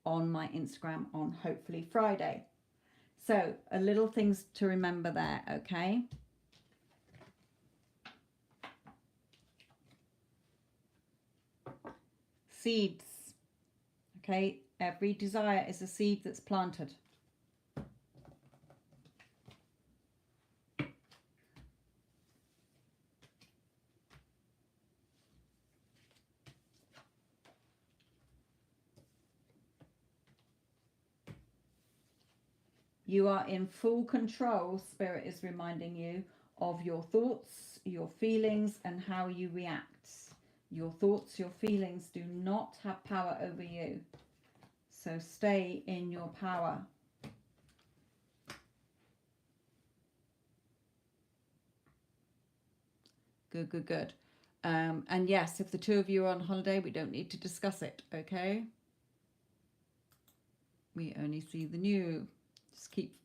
on my Instagram on hopefully Friday. So a little things to remember there, okay? Seeds, okay? Every desire is a seed that's planted. You are in full control, Spirit is reminding you, of your thoughts, your feelings, and how you react. Your thoughts, your feelings do not have power over you. So stay in your power. Good, good, good. And yes, if the two of you are on holiday, we don't need to discuss it, okay? We only see the new. Just keep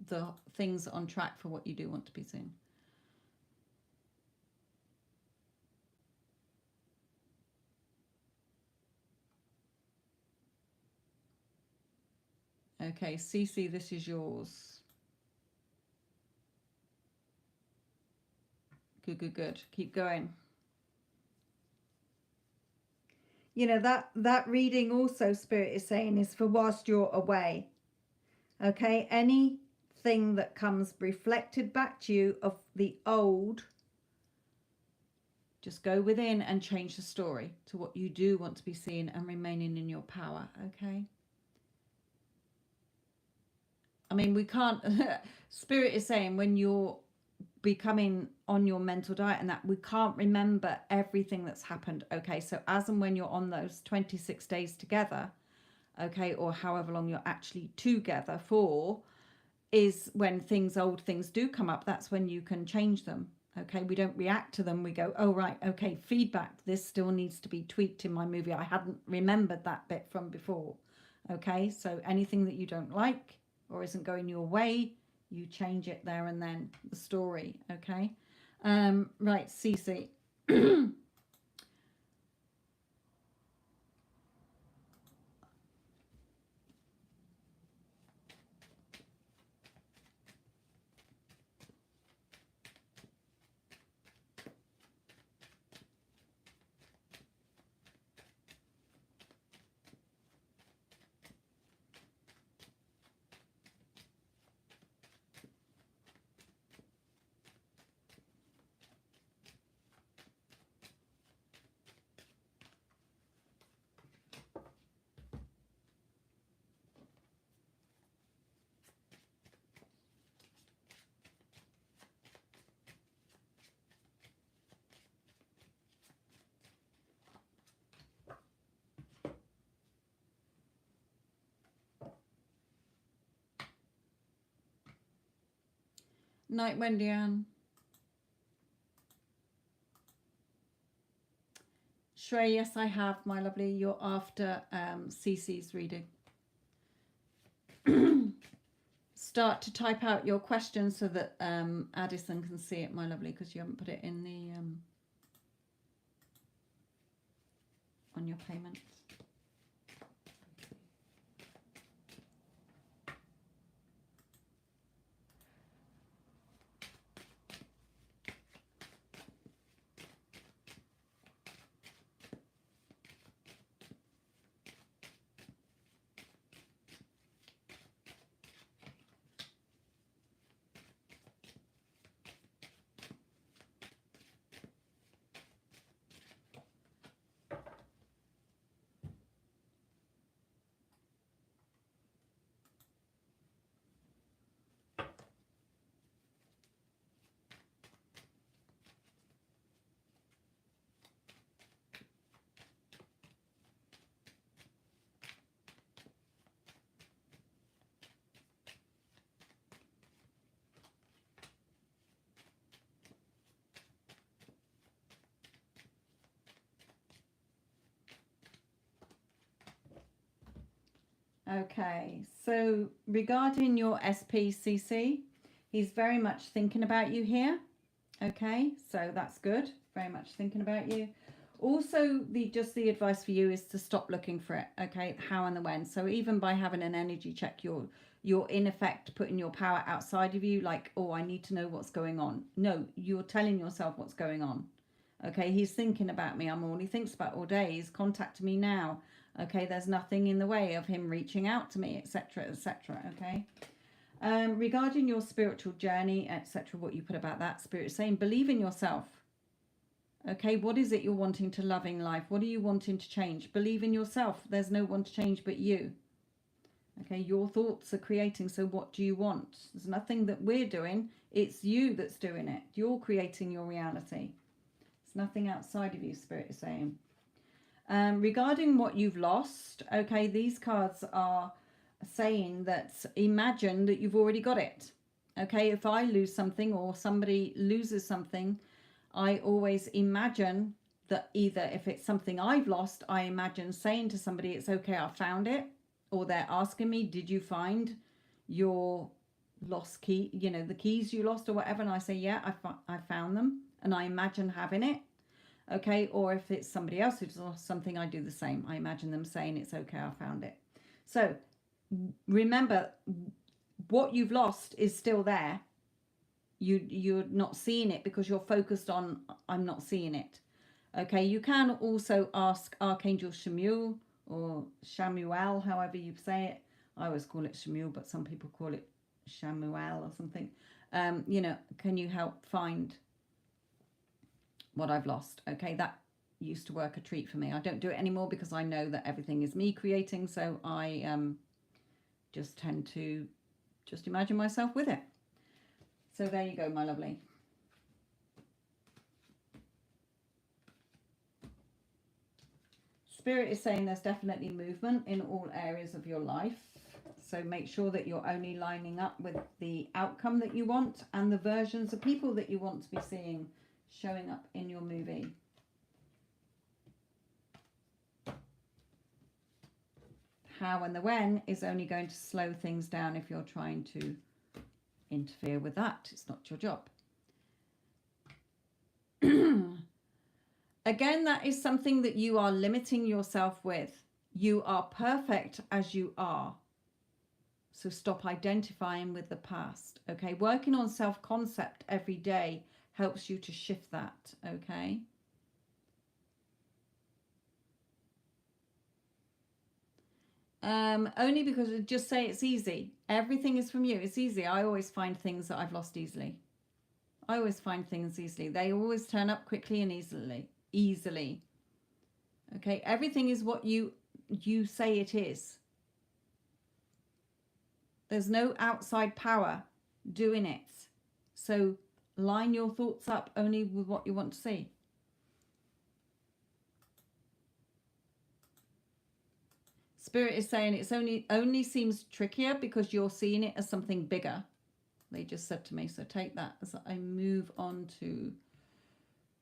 the things on track for what you do want to be seen. Okay, Cece, this is yours. Good, good, good. Keep going. You know, that reading also, Spirit is saying, is for whilst you're away. Okay, anything that comes reflected back to you of the old, just go within and change the story to what you do want to be seen and remaining in your power, okay? I mean, we can't, Spirit is saying when you're becoming on your mental diet and that we can't remember everything that's happened, okay? So as and when you're on those 26 days together, okay, or however long you're actually together for, is when old things do come up. That's when you can change them. Okay, we don't react to them. We go, oh, right, okay, feedback. This still needs to be tweaked in my movie. I hadn't remembered that bit from before. Okay, so anything that you don't like or isn't going your way, you change it there and then, the story. Okay, right, Cece. Night, Wendy Ann. Shrey, yes, I have, my lovely. You're after Cece's reading. Start to type out your questions so that Addison can see it, my lovely, because you haven't put it in the on your payment. Okay, so regarding your SPCC, he's very much thinking about you here. Okay, so that's good. Very much thinking about you. Also, the advice for you is to stop looking for it. Okay, how and the when. So even by having an energy check, you're in effect putting your power outside of you. Like, oh, I need to know what's going on. No, you're telling yourself what's going on. Okay, he's thinking about me. I'm all he thinks about all day. He's contacting me now. Okay, there's nothing in the way of him reaching out to me, etc., etc. Okay. Regarding your spiritual journey, etc., what you put about that, Spirit is saying, believe in yourself. Okay, what is it you're wanting to love in life? What are you wanting to change? Believe in yourself. There's no one to change but you. Okay, your thoughts are creating, so what do you want? There's nothing that we're doing. It's you that's doing it. You're creating your reality. It's nothing outside of you, Spirit is saying. Regarding what you've lost, okay, these cards are saying that imagine that you've already got it. Okay, if I lose something or somebody loses something, I always imagine that either if it's something I've lost, I imagine saying to somebody, it's okay, I found it. Or they're asking me, did you find your lost key, you know, the keys you lost or whatever? And I say, yeah, I found them. And I imagine having it. Okay, or if it's somebody else who's lost something, I do the same. I imagine them saying, it's okay, I found it. So remember, what you've lost is still there. You're not seeing it because you're focused on, I'm not seeing it. Okay, you can also ask Archangel Shamuel or Shamuel, however you say it. I always call it Shamuel, but some people call it Shamuel or something. You know, can you help find what I've lost? Okay, that used to work a treat for me. I don't do it anymore because I know that everything is me creating, so I just tend to just imagine myself with it. So there you go, my lovely. Spirit is saying there's definitely movement in all areas of your life. So make sure that you're only lining up with the outcome that you want and the versions of people that you want to be seeing showing up in your movie. How and the when is only going to slow things down if you're trying to interfere with that. It's not your job. Again, that is something that you are limiting yourself with. You are perfect as you are. So stop identifying with the past. Okay, working on self-concept every day helps you to shift that. Okay. Only because just say it's easy. Everything is from you. It's easy. I always find things that I've lost easily. I always find things easily. They always turn up quickly and easily. Okay, everything is what you say it is. There's no outside power doing it. So line your thoughts up only with what you want to see. Spirit is saying it's only seems trickier because you're seeing it as something bigger. They just said to me. So take that as I move on to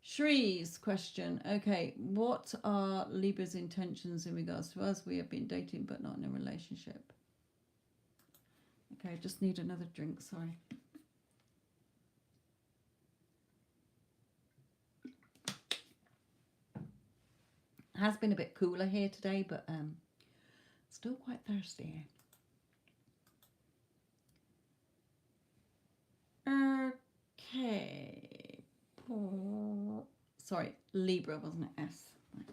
Shree's question. Okay, what are Libra's intentions in regards to us? We have been dating but not in a relationship. Okay, I just need another drink, sorry. It has been a bit cooler here today, but still quite thirsty. Okay. Sorry, Libra, wasn't it? S. Right.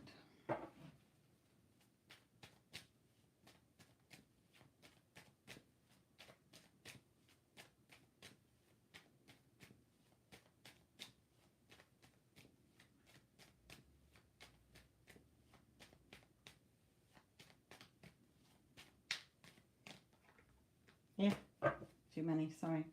Yeah, too many, sorry.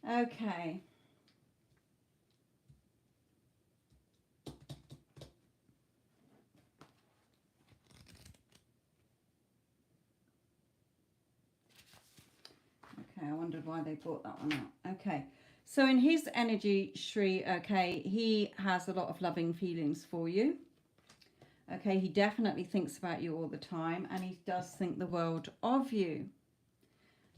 Okay. Okay, I wondered why they brought that one out. Okay. So in his energy, Shree, okay, he has a lot of loving feelings for you. Okay, he definitely thinks about you all the time, and he does think the world of you.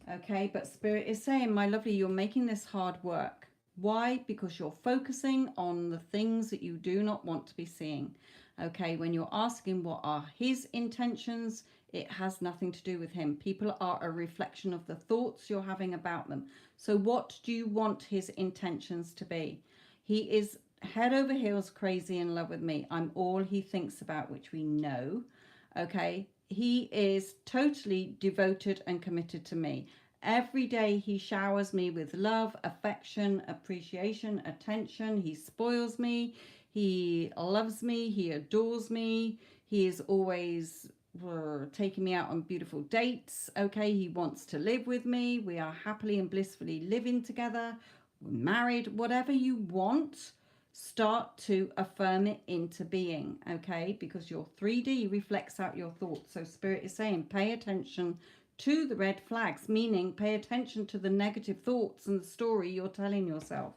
Okay, but Spirit is saying, my lovely, you're making this hard work. Why? Because you're focusing on the things that you do not want to be seeing. Okay, when you're asking what are his intentions, it has nothing to do with him. People are a reflection of the thoughts you're having about them. So what do you want his intentions to be? He is head over heels crazy in love with me. I'm all he thinks about, which we know. Okay, he is totally devoted and committed to me. Every day he showers me with love, affection, appreciation, attention. He spoils me. He loves me. He adores me. He is always taking me out on beautiful dates. Okay, he wants to live with me. We are happily and blissfully living together. We're married. Whatever you want, start to affirm it into being, okay? Because your 3D reflects out your thoughts. So Spirit is saying, pay attention to the red flags, meaning pay attention to the negative thoughts and the story you're telling yourself.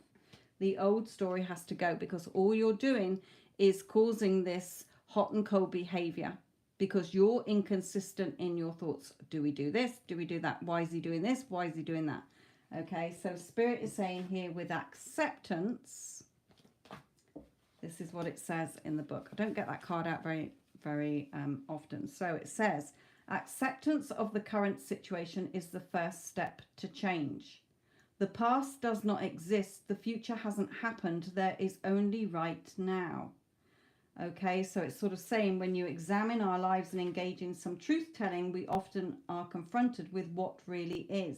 The old story has to go, because all you're doing is causing this hot and cold behavior, because you're inconsistent in your thoughts. Do we do this? Do we do that? Why is he doing this? Why is he doing that? Okay, so Spirit is saying here, with acceptance, this is what it says in the book. I don't get that card out very often. So it says, acceptance of the current situation is the first step to change. The past does not exist. The future hasn't happened. There is only right now. Okay, so it's sort of saying, when you examine our lives and engage in some truth telling, we often are confronted with what really is.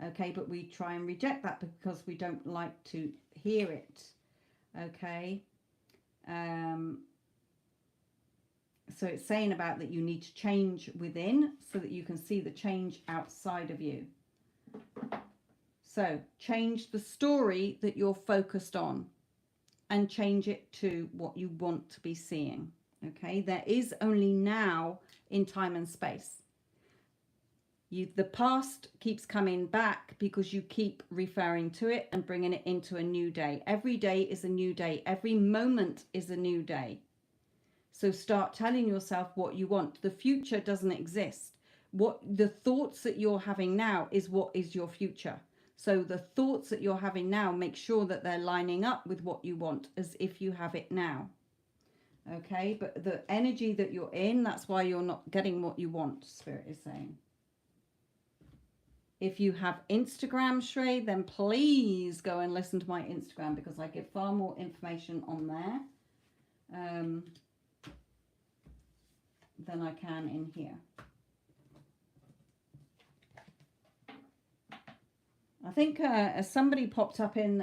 Okay, but we try and reject that because we don't like to hear it. Okay. So it's saying about that you need to change within so that you can see the change outside of you. So change the story that you're focused on and change it to what you want to be seeing. Okay, there is only now in time and space. The past keeps coming back because you keep referring to it and bringing it into a new day. Every day is a new day. Every moment is a new day. So start telling yourself what you want. The future doesn't exist. What the thoughts that you're having now is what is your future. So the thoughts that you're having now, make sure that they're lining up with what you want as if you have it now. Okay, but the energy that you're in, that's why you're not getting what you want, Spirit is saying. If you have Instagram, Shrey, then please go and listen to my Instagram because I give far more information on there than I can in here. I think somebody popped up in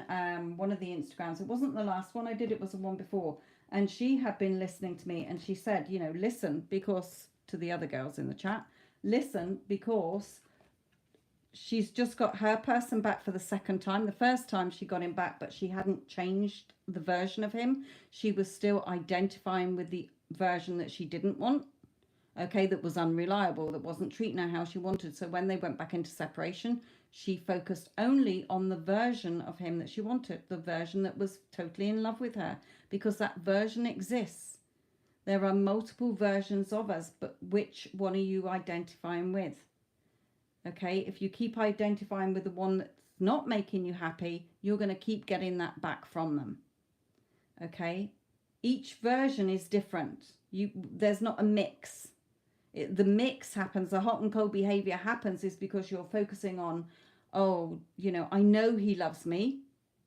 one of the Instagrams. It wasn't the last one I did, it was the one before. And she had been listening to me and she said, you know, listen, because to the other girls in the chat, listen, because she's just got her person back for the second time. The first time she got him back, but she hadn't changed the version of him. She was still identifying with the version that she didn't want. Okay, that was unreliable, that wasn't treating her how she wanted. So when they went back into separation, she focused only on the version of him that she wanted, the version that was totally in love with her, because that version exists. There are multiple versions of us, but which one are you identifying with? Okay, if you keep identifying with the one that's not making you happy, you're going to keep getting that back from them. Okay, each version is different. There's not a mix. The mix happens, the hot and cold behavior happens is because you're focusing on, oh, you know, I know he loves me,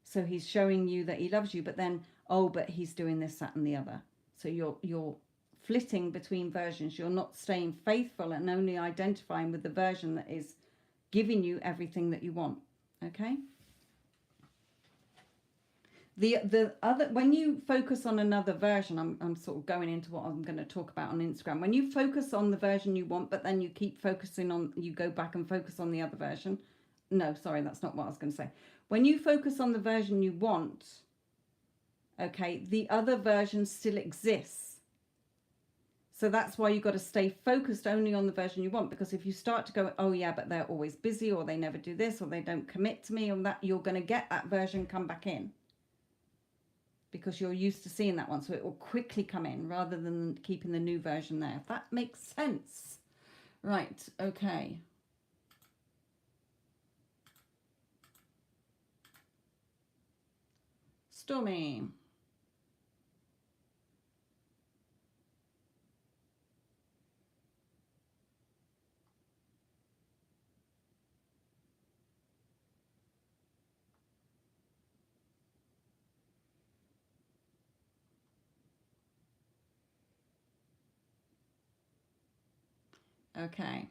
so he's showing you that he loves you, but then, oh, but he's doing this, that, and the other. So you're flitting between versions. You're not staying faithful and only identifying with the version that is giving you everything that you want. Okay? The other, when you focus on another version, I'm sort of going into what I'm going to talk about on Instagram. When you focus on the version you want, but then you keep focusing on, you go back and focus on the other version. No, sorry, that's not what I was going to say. When you focus on the version you want, okay, the other version still exists. So that's why you've got to stay focused only on the version you want. Because if you start to go, oh yeah, but they're always busy, or they never do this, or they don't commit to me, or that, you're going to get that version come back in. Because you're used to seeing that one, so it will quickly come in rather than keeping the new version there. If that makes sense. Right, okay. Stormy. Okay.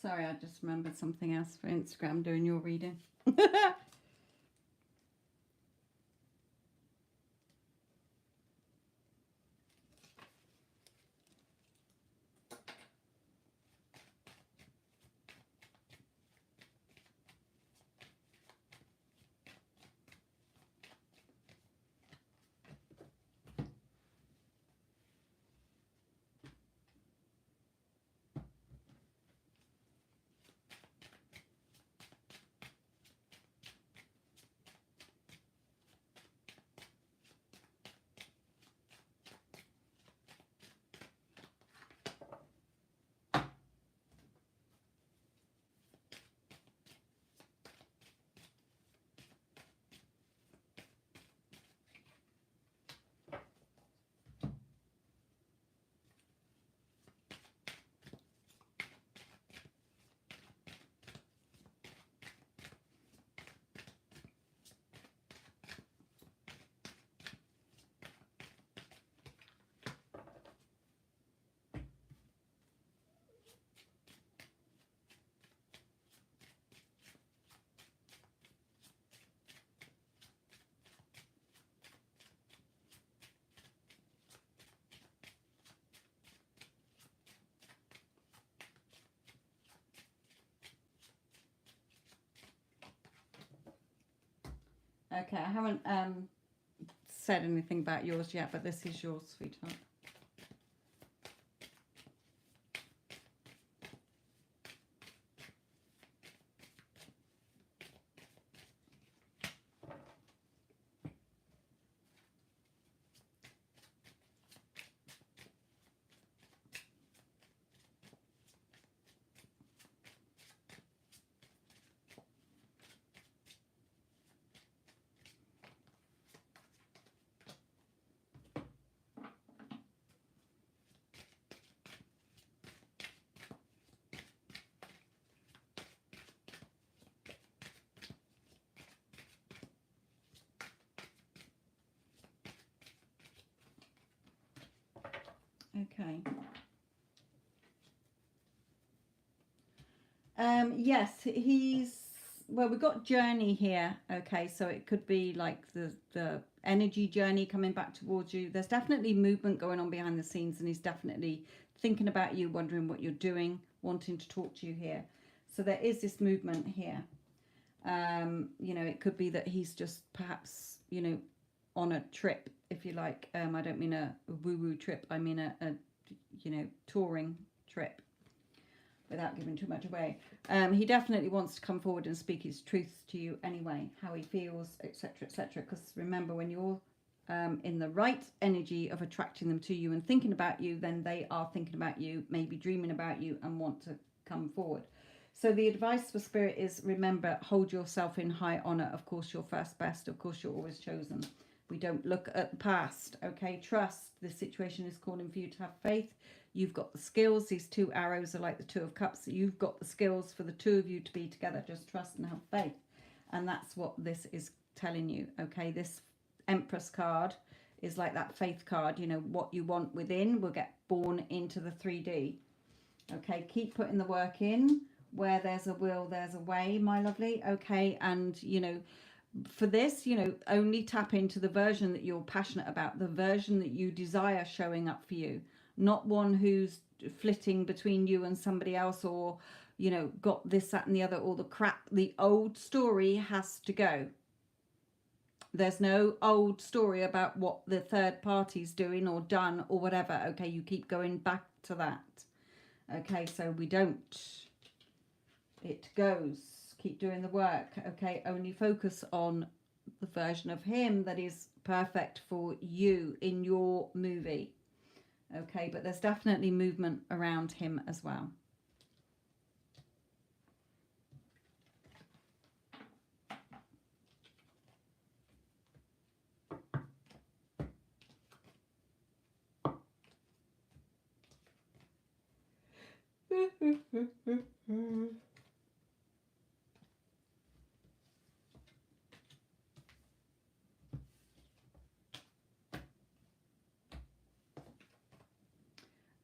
Sorry, I just remembered something else for Instagram doing your reading. Okay, I haven't said anything about yours yet, but this is yours, sweetheart. Okay. Yes, well, we've got journey here. Okay, so it could be like the energy journey coming back towards you. There's definitely movement going on behind the scenes, and he's definitely thinking about you, wondering what you're doing, wanting to talk to you here. So there is this movement here. You know, it could be that he's just perhaps, you know, on a trip, if you like. I don't mean a woo-woo trip. I mean a you know, touring trip, without giving too much away. He definitely wants to come forward and speak his truth to you anyway, how he feels, etc., etc. Because remember, when you're in the right energy of attracting them to you and thinking about you, then they are thinking about you, maybe dreaming about you, and want to come forward. So the advice for Spirit is, remember, hold yourself in high honor. Of course, you're first best. Of course, you're always chosen. We don't look at the past. Okay, trust. This situation is calling for you to have faith. You've got the skills. These two arrows are like the Two of Cups. You've got the skills for the two of you to be together. Just trust and have faith. And that's what this is telling you. Okay, this Empress card is like that faith card. You know, what you want within will get born into the 3D. Okay, keep putting the work in. Where there's a will, there's a way, my lovely. Okay, and, you know, for this, you know, only tap into the version that you're passionate about, the version that you desire showing up for you, not one who's flitting between you and somebody else, or, you know, got this, that, and the other, or the crap. The old story has to go. There's no old story about what the third party's doing or done or whatever. Okay, you keep going back to that. Okay, so we don't. It goes. Keep doing the work. Okay, only focus on the version of him that is perfect for you in your movie. Okay, but there's definitely movement around him as well.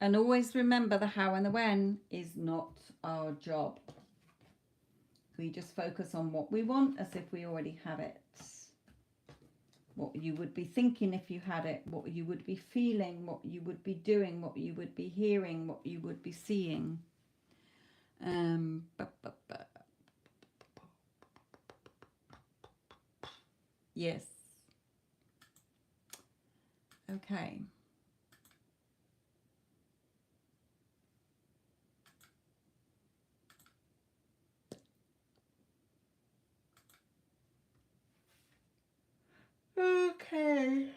And always remember, the how and the when is not our job. We just focus on what we want as if we already have it. What you would be thinking if you had it, what you would be feeling, what you would be doing, what you would be hearing, what you would be seeing. Yes. Okay. Okay.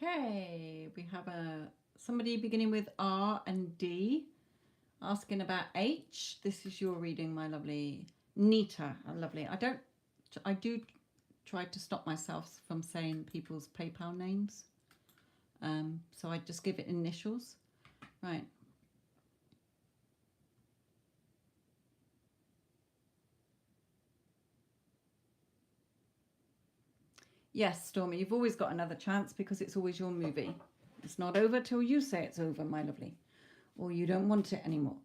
Okay, we have somebody beginning with R and D asking about H. This is your reading, my lovely Nita. Lovely. I do try to stop myself from saying people's PayPal names. So I just give it initials. Right. Yes, Stormy, you've always got another chance because it's always your movie. It's not over till you say it's over, my lovely. Or you don't want it anymore.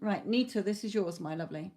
Right, Nita, this is yours, my lovely.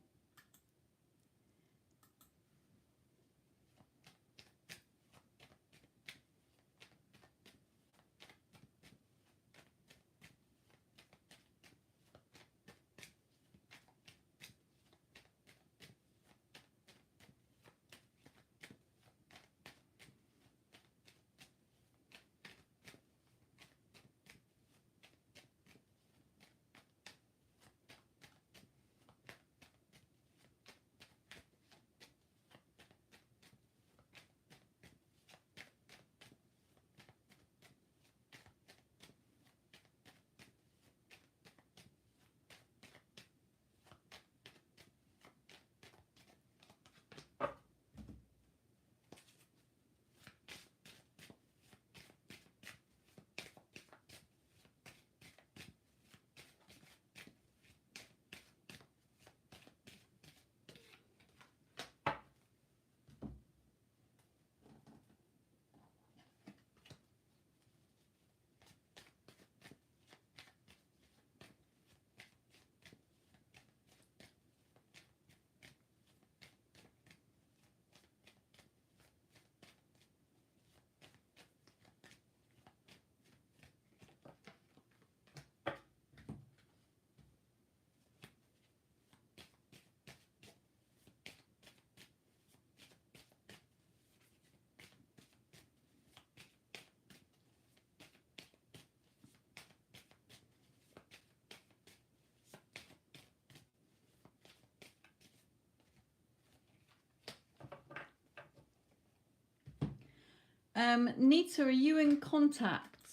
Nita, are you in contact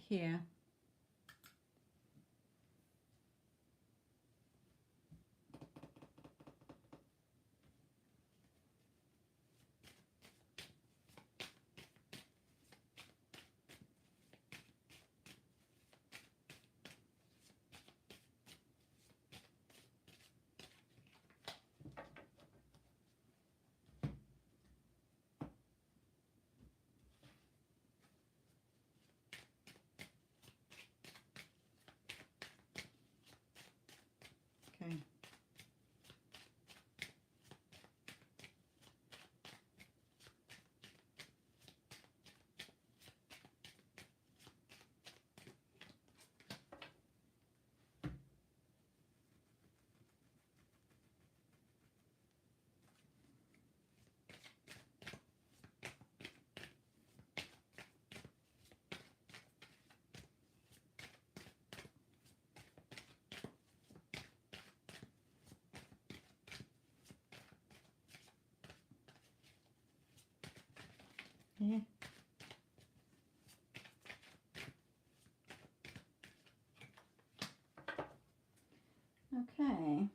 here? Okay. Yeah. Okay.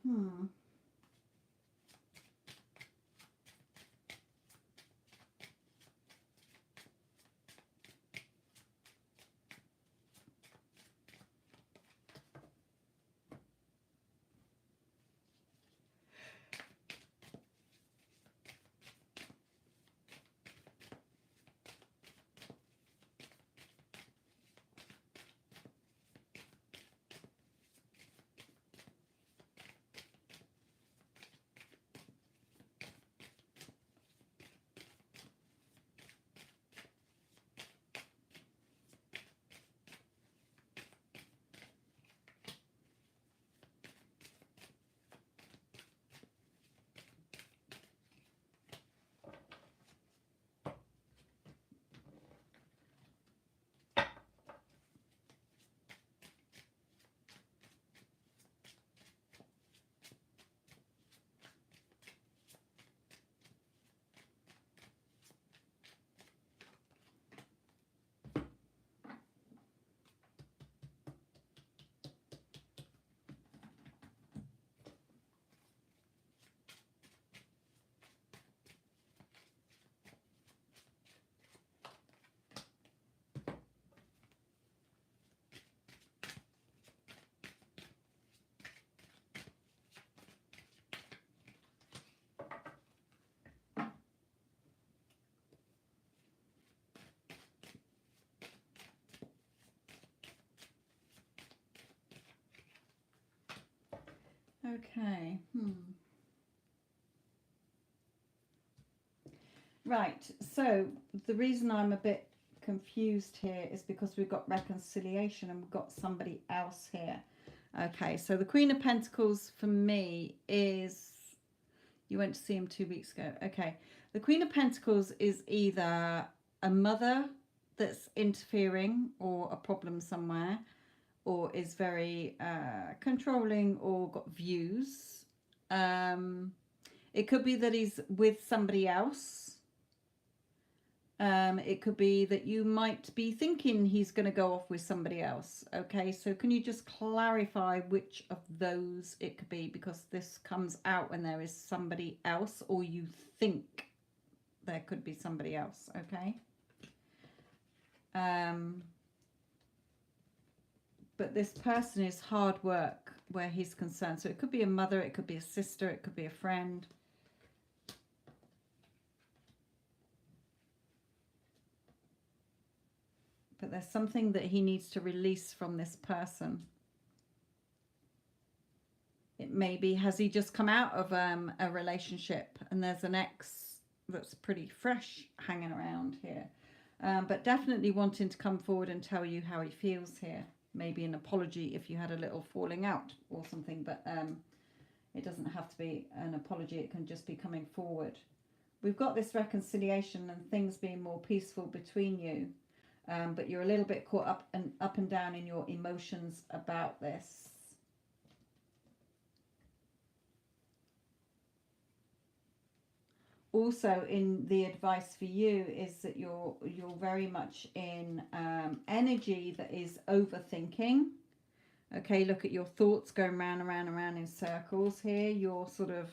Okay. Right. So the reason I'm a bit confused here is because we've got reconciliation and we've got somebody else here. Okay. So the Queen of Pentacles for me is, you went to see him 2 weeks ago. Okay. The Queen of Pentacles is either a mother that's interfering or a problem somewhere, or is very controlling or got views. It could be that he's with somebody else. It could be that you might be thinking he's going to go off with somebody else. Okay, so can you just clarify which of those it could be? Because this comes out when there is somebody else, or you think there could be somebody else. Okay. But this person is hard work where he's concerned. So it could be a mother, it could be a sister, it could be a friend. But there's something that he needs to release from this person. It may be, has he just come out of a relationship and there's an ex that's pretty fresh hanging around here. But definitely wanting to come forward and tell you how he feels here. Maybe an apology if you had a little falling out or something. But it doesn't have to be an apology. It can just be coming forward. We've got this reconciliation and things being more peaceful between you. But you're a little bit caught up and down in your emotions about this. Also, in the advice for you is that you're very much in energy that is overthinking. Okay, look at your thoughts going round and round and round in circles here. You're sort of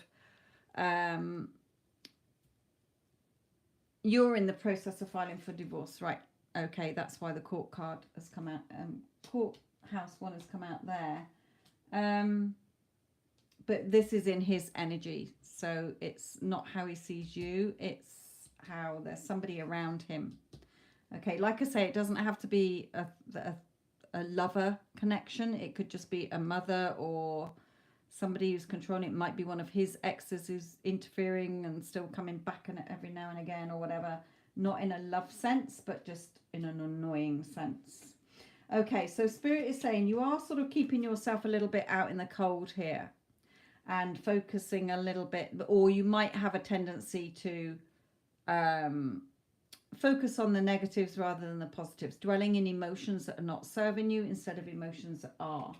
you're in the process of filing for divorce, right? Okay, that's why the court card has come out. Courthouse one has come out there. But this is in his energy. So it's not how he sees you. It's how there's somebody around him. Okay, like I say, it doesn't have to be a lover connection. It could just be a mother or somebody who's controlling. It might be one of his exes who's interfering and still coming back in it every now and again or whatever. Not in a love sense, but just in an annoying sense. Okay, so Spirit is saying you are sort of keeping yourself a little bit out in the cold here and focusing a little bit, or you might have a tendency to focus on the negatives rather than the positives, dwelling in emotions that are not serving you instead of emotions that are.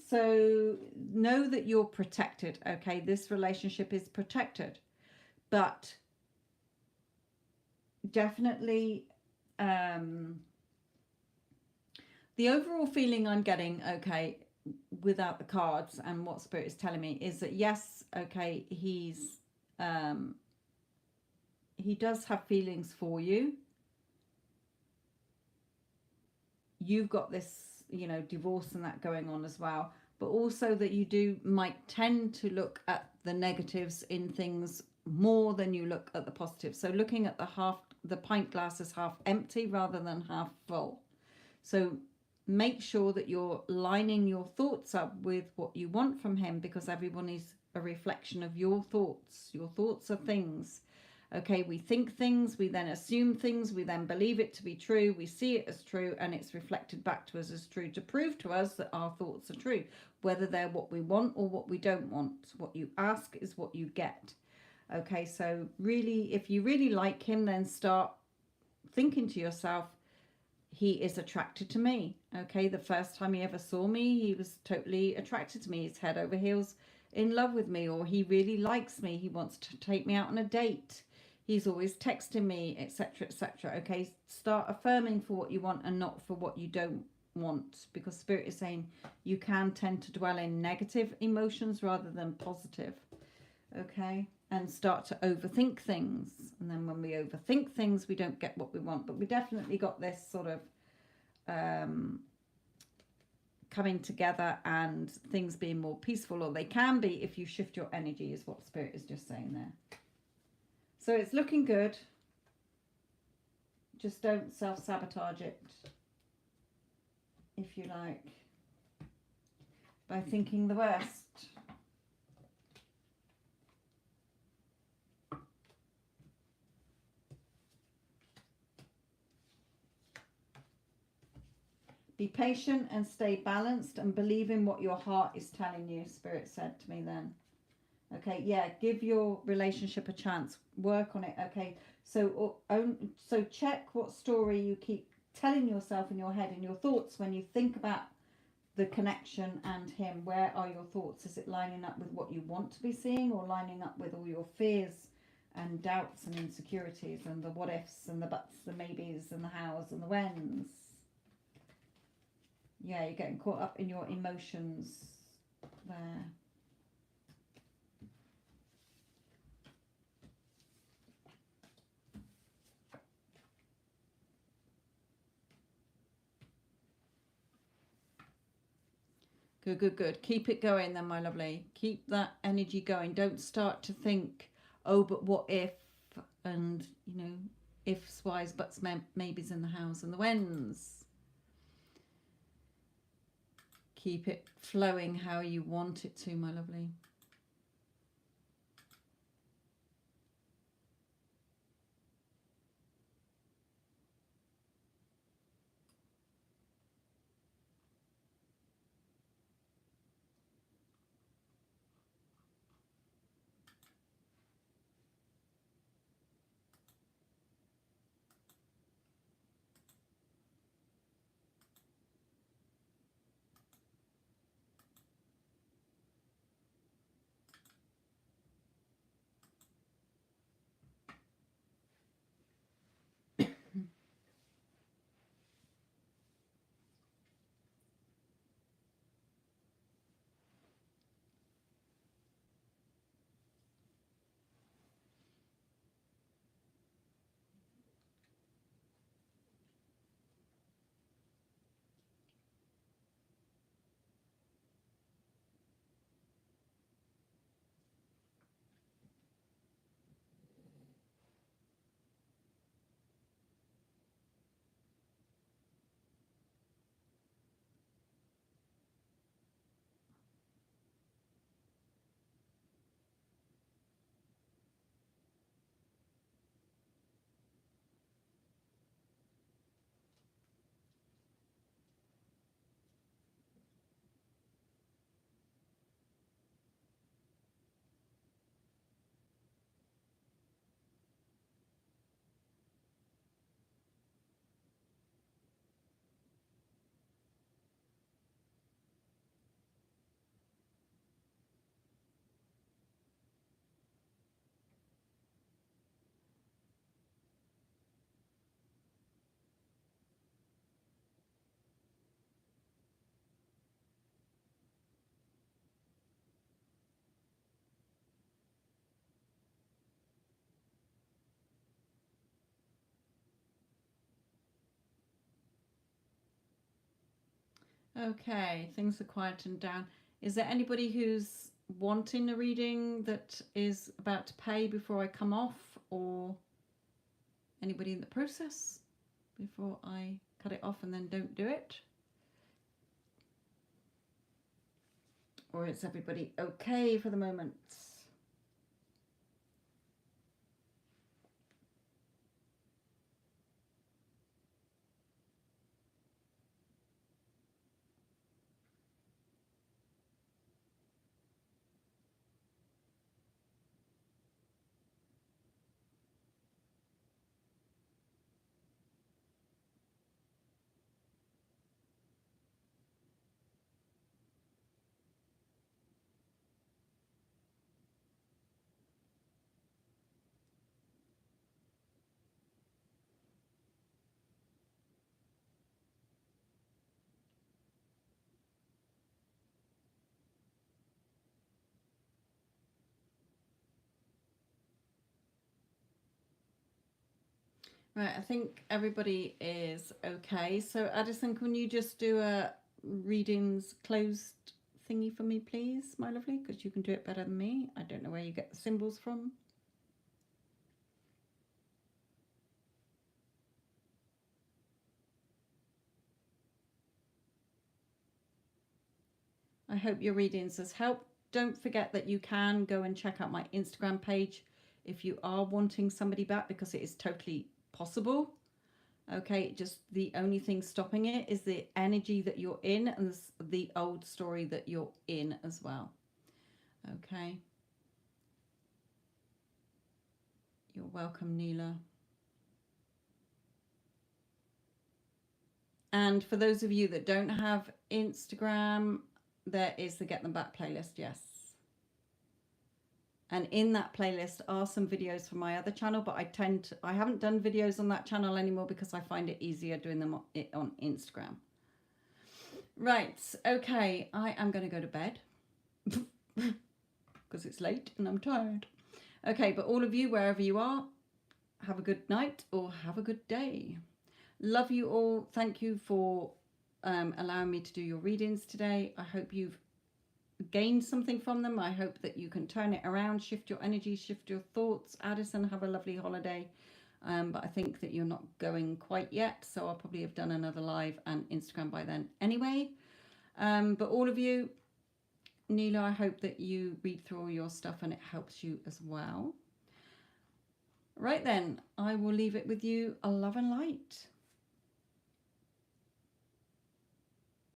So know that you're protected, okay? This relationship is protected, but definitely the overall feeling I'm getting, okay, without the cards and what Spirit is telling me is that yes, okay, he does have feelings for you. You've got this, you know, divorce and that going on as well, but also that you might tend to look at the negatives in things more than you look at the positives. So looking at the pint glass is half empty rather than half full. So make sure that you're lining your thoughts up with what you want from him, because everyone is a reflection of your thoughts. Your thoughts are things. Okay, we think things, we then assume things, we then believe it to be true, we see it as true, and it's reflected back to us as true to prove to us that our thoughts are true, whether they're what we want or what we don't want. What you ask is what you get. Okay, so really, if you really like him, then start thinking to yourself, he is attracted to me. Okay, the first time he ever saw me, he was totally attracted to me. He's head over heels in love with me, or he really likes me. He wants to take me out on a date. He's always texting me, etc., etc. Okay, start affirming for what you want and not for what you don't want, because Spirit is saying you can tend to dwell in negative emotions rather than positive. Okay, and start to overthink things, and then when we overthink things, we don't get what we want. But we definitely got this sort of coming together and things being more peaceful, or they can be if you shift your energy, is what Spirit is just saying there. So it's looking good. Just don't self-sabotage it, if you like, by thinking the worst. Be patient and stay balanced and believe in what your heart is telling you, Spirit said to me then. Okay, yeah, give your relationship a chance. Work on it. Okay, so check what story you keep telling yourself in your head, in your thoughts, when you think about the connection and him. Where are your thoughts? Is it lining up with what you want to be seeing, or lining up with all your fears and doubts and insecurities and the what ifs and the buts, the maybes and the hows and the whens? Yeah, you're getting caught up in your emotions there. Good, good, good. Keep it going then, my lovely. Keep that energy going. Don't start to think, oh, but what if, and, you know, ifs, whys, buts, maybes in the hows and the whens. Keep it flowing how you want it to, my lovely. Okay, things are quieting down. Is there anybody who's wanting a reading that is about to pay before I come off, or anybody in the process before I cut it off and then don't do it? Or is everybody okay for the moment? Right, I think everybody is okay. So Addison, can you just do a readings closed thingy for me, please, my lovely? Because you can do it better than me. I don't know where you get the symbols from. I hope your readings has helped. Don't forget that you can go and check out my Instagram page if you are wanting somebody back, because it is totally possible. Okay, just the only thing stopping it is the energy that you're in and the old story that you're in as well. Okay. You're welcome, Neela. And for those of you that don't have Instagram, there is the Get Them Back playlist, yes. And in that playlist are some videos from my other channel, but I haven't done videos on that channel anymore because I find it easier doing them on Instagram. Right, okay, I am going to go to bed because it's late and I'm tired. Okay, but all of you, wherever you are, have a good night or have a good day. Love you all. Thank you for allowing me to do your readings today. I hope you've gained something from them. I hope that you can turn it around, shift your energy, shift your thoughts. Addison, have a lovely holiday. But I think that you're not going quite yet, so I'll probably have done another live and Instagram by then anyway. But all of you, Neela, I hope that you read through all your stuff and it helps you as well. Right then, I will leave it with you. A love and light.